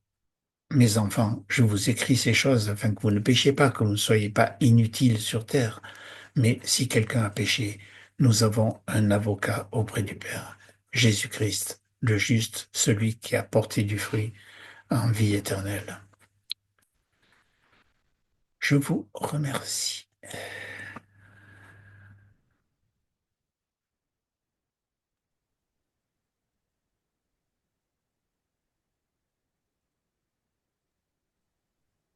mes enfants, je vous écris ces choses afin que vous ne péchiez pas, que vous ne soyez pas inutiles sur terre. Mais si quelqu'un a péché, nous avons un avocat auprès du Père, Jésus-Christ, le juste, celui qui a porté du fruit en vie éternelle. Je vous remercie.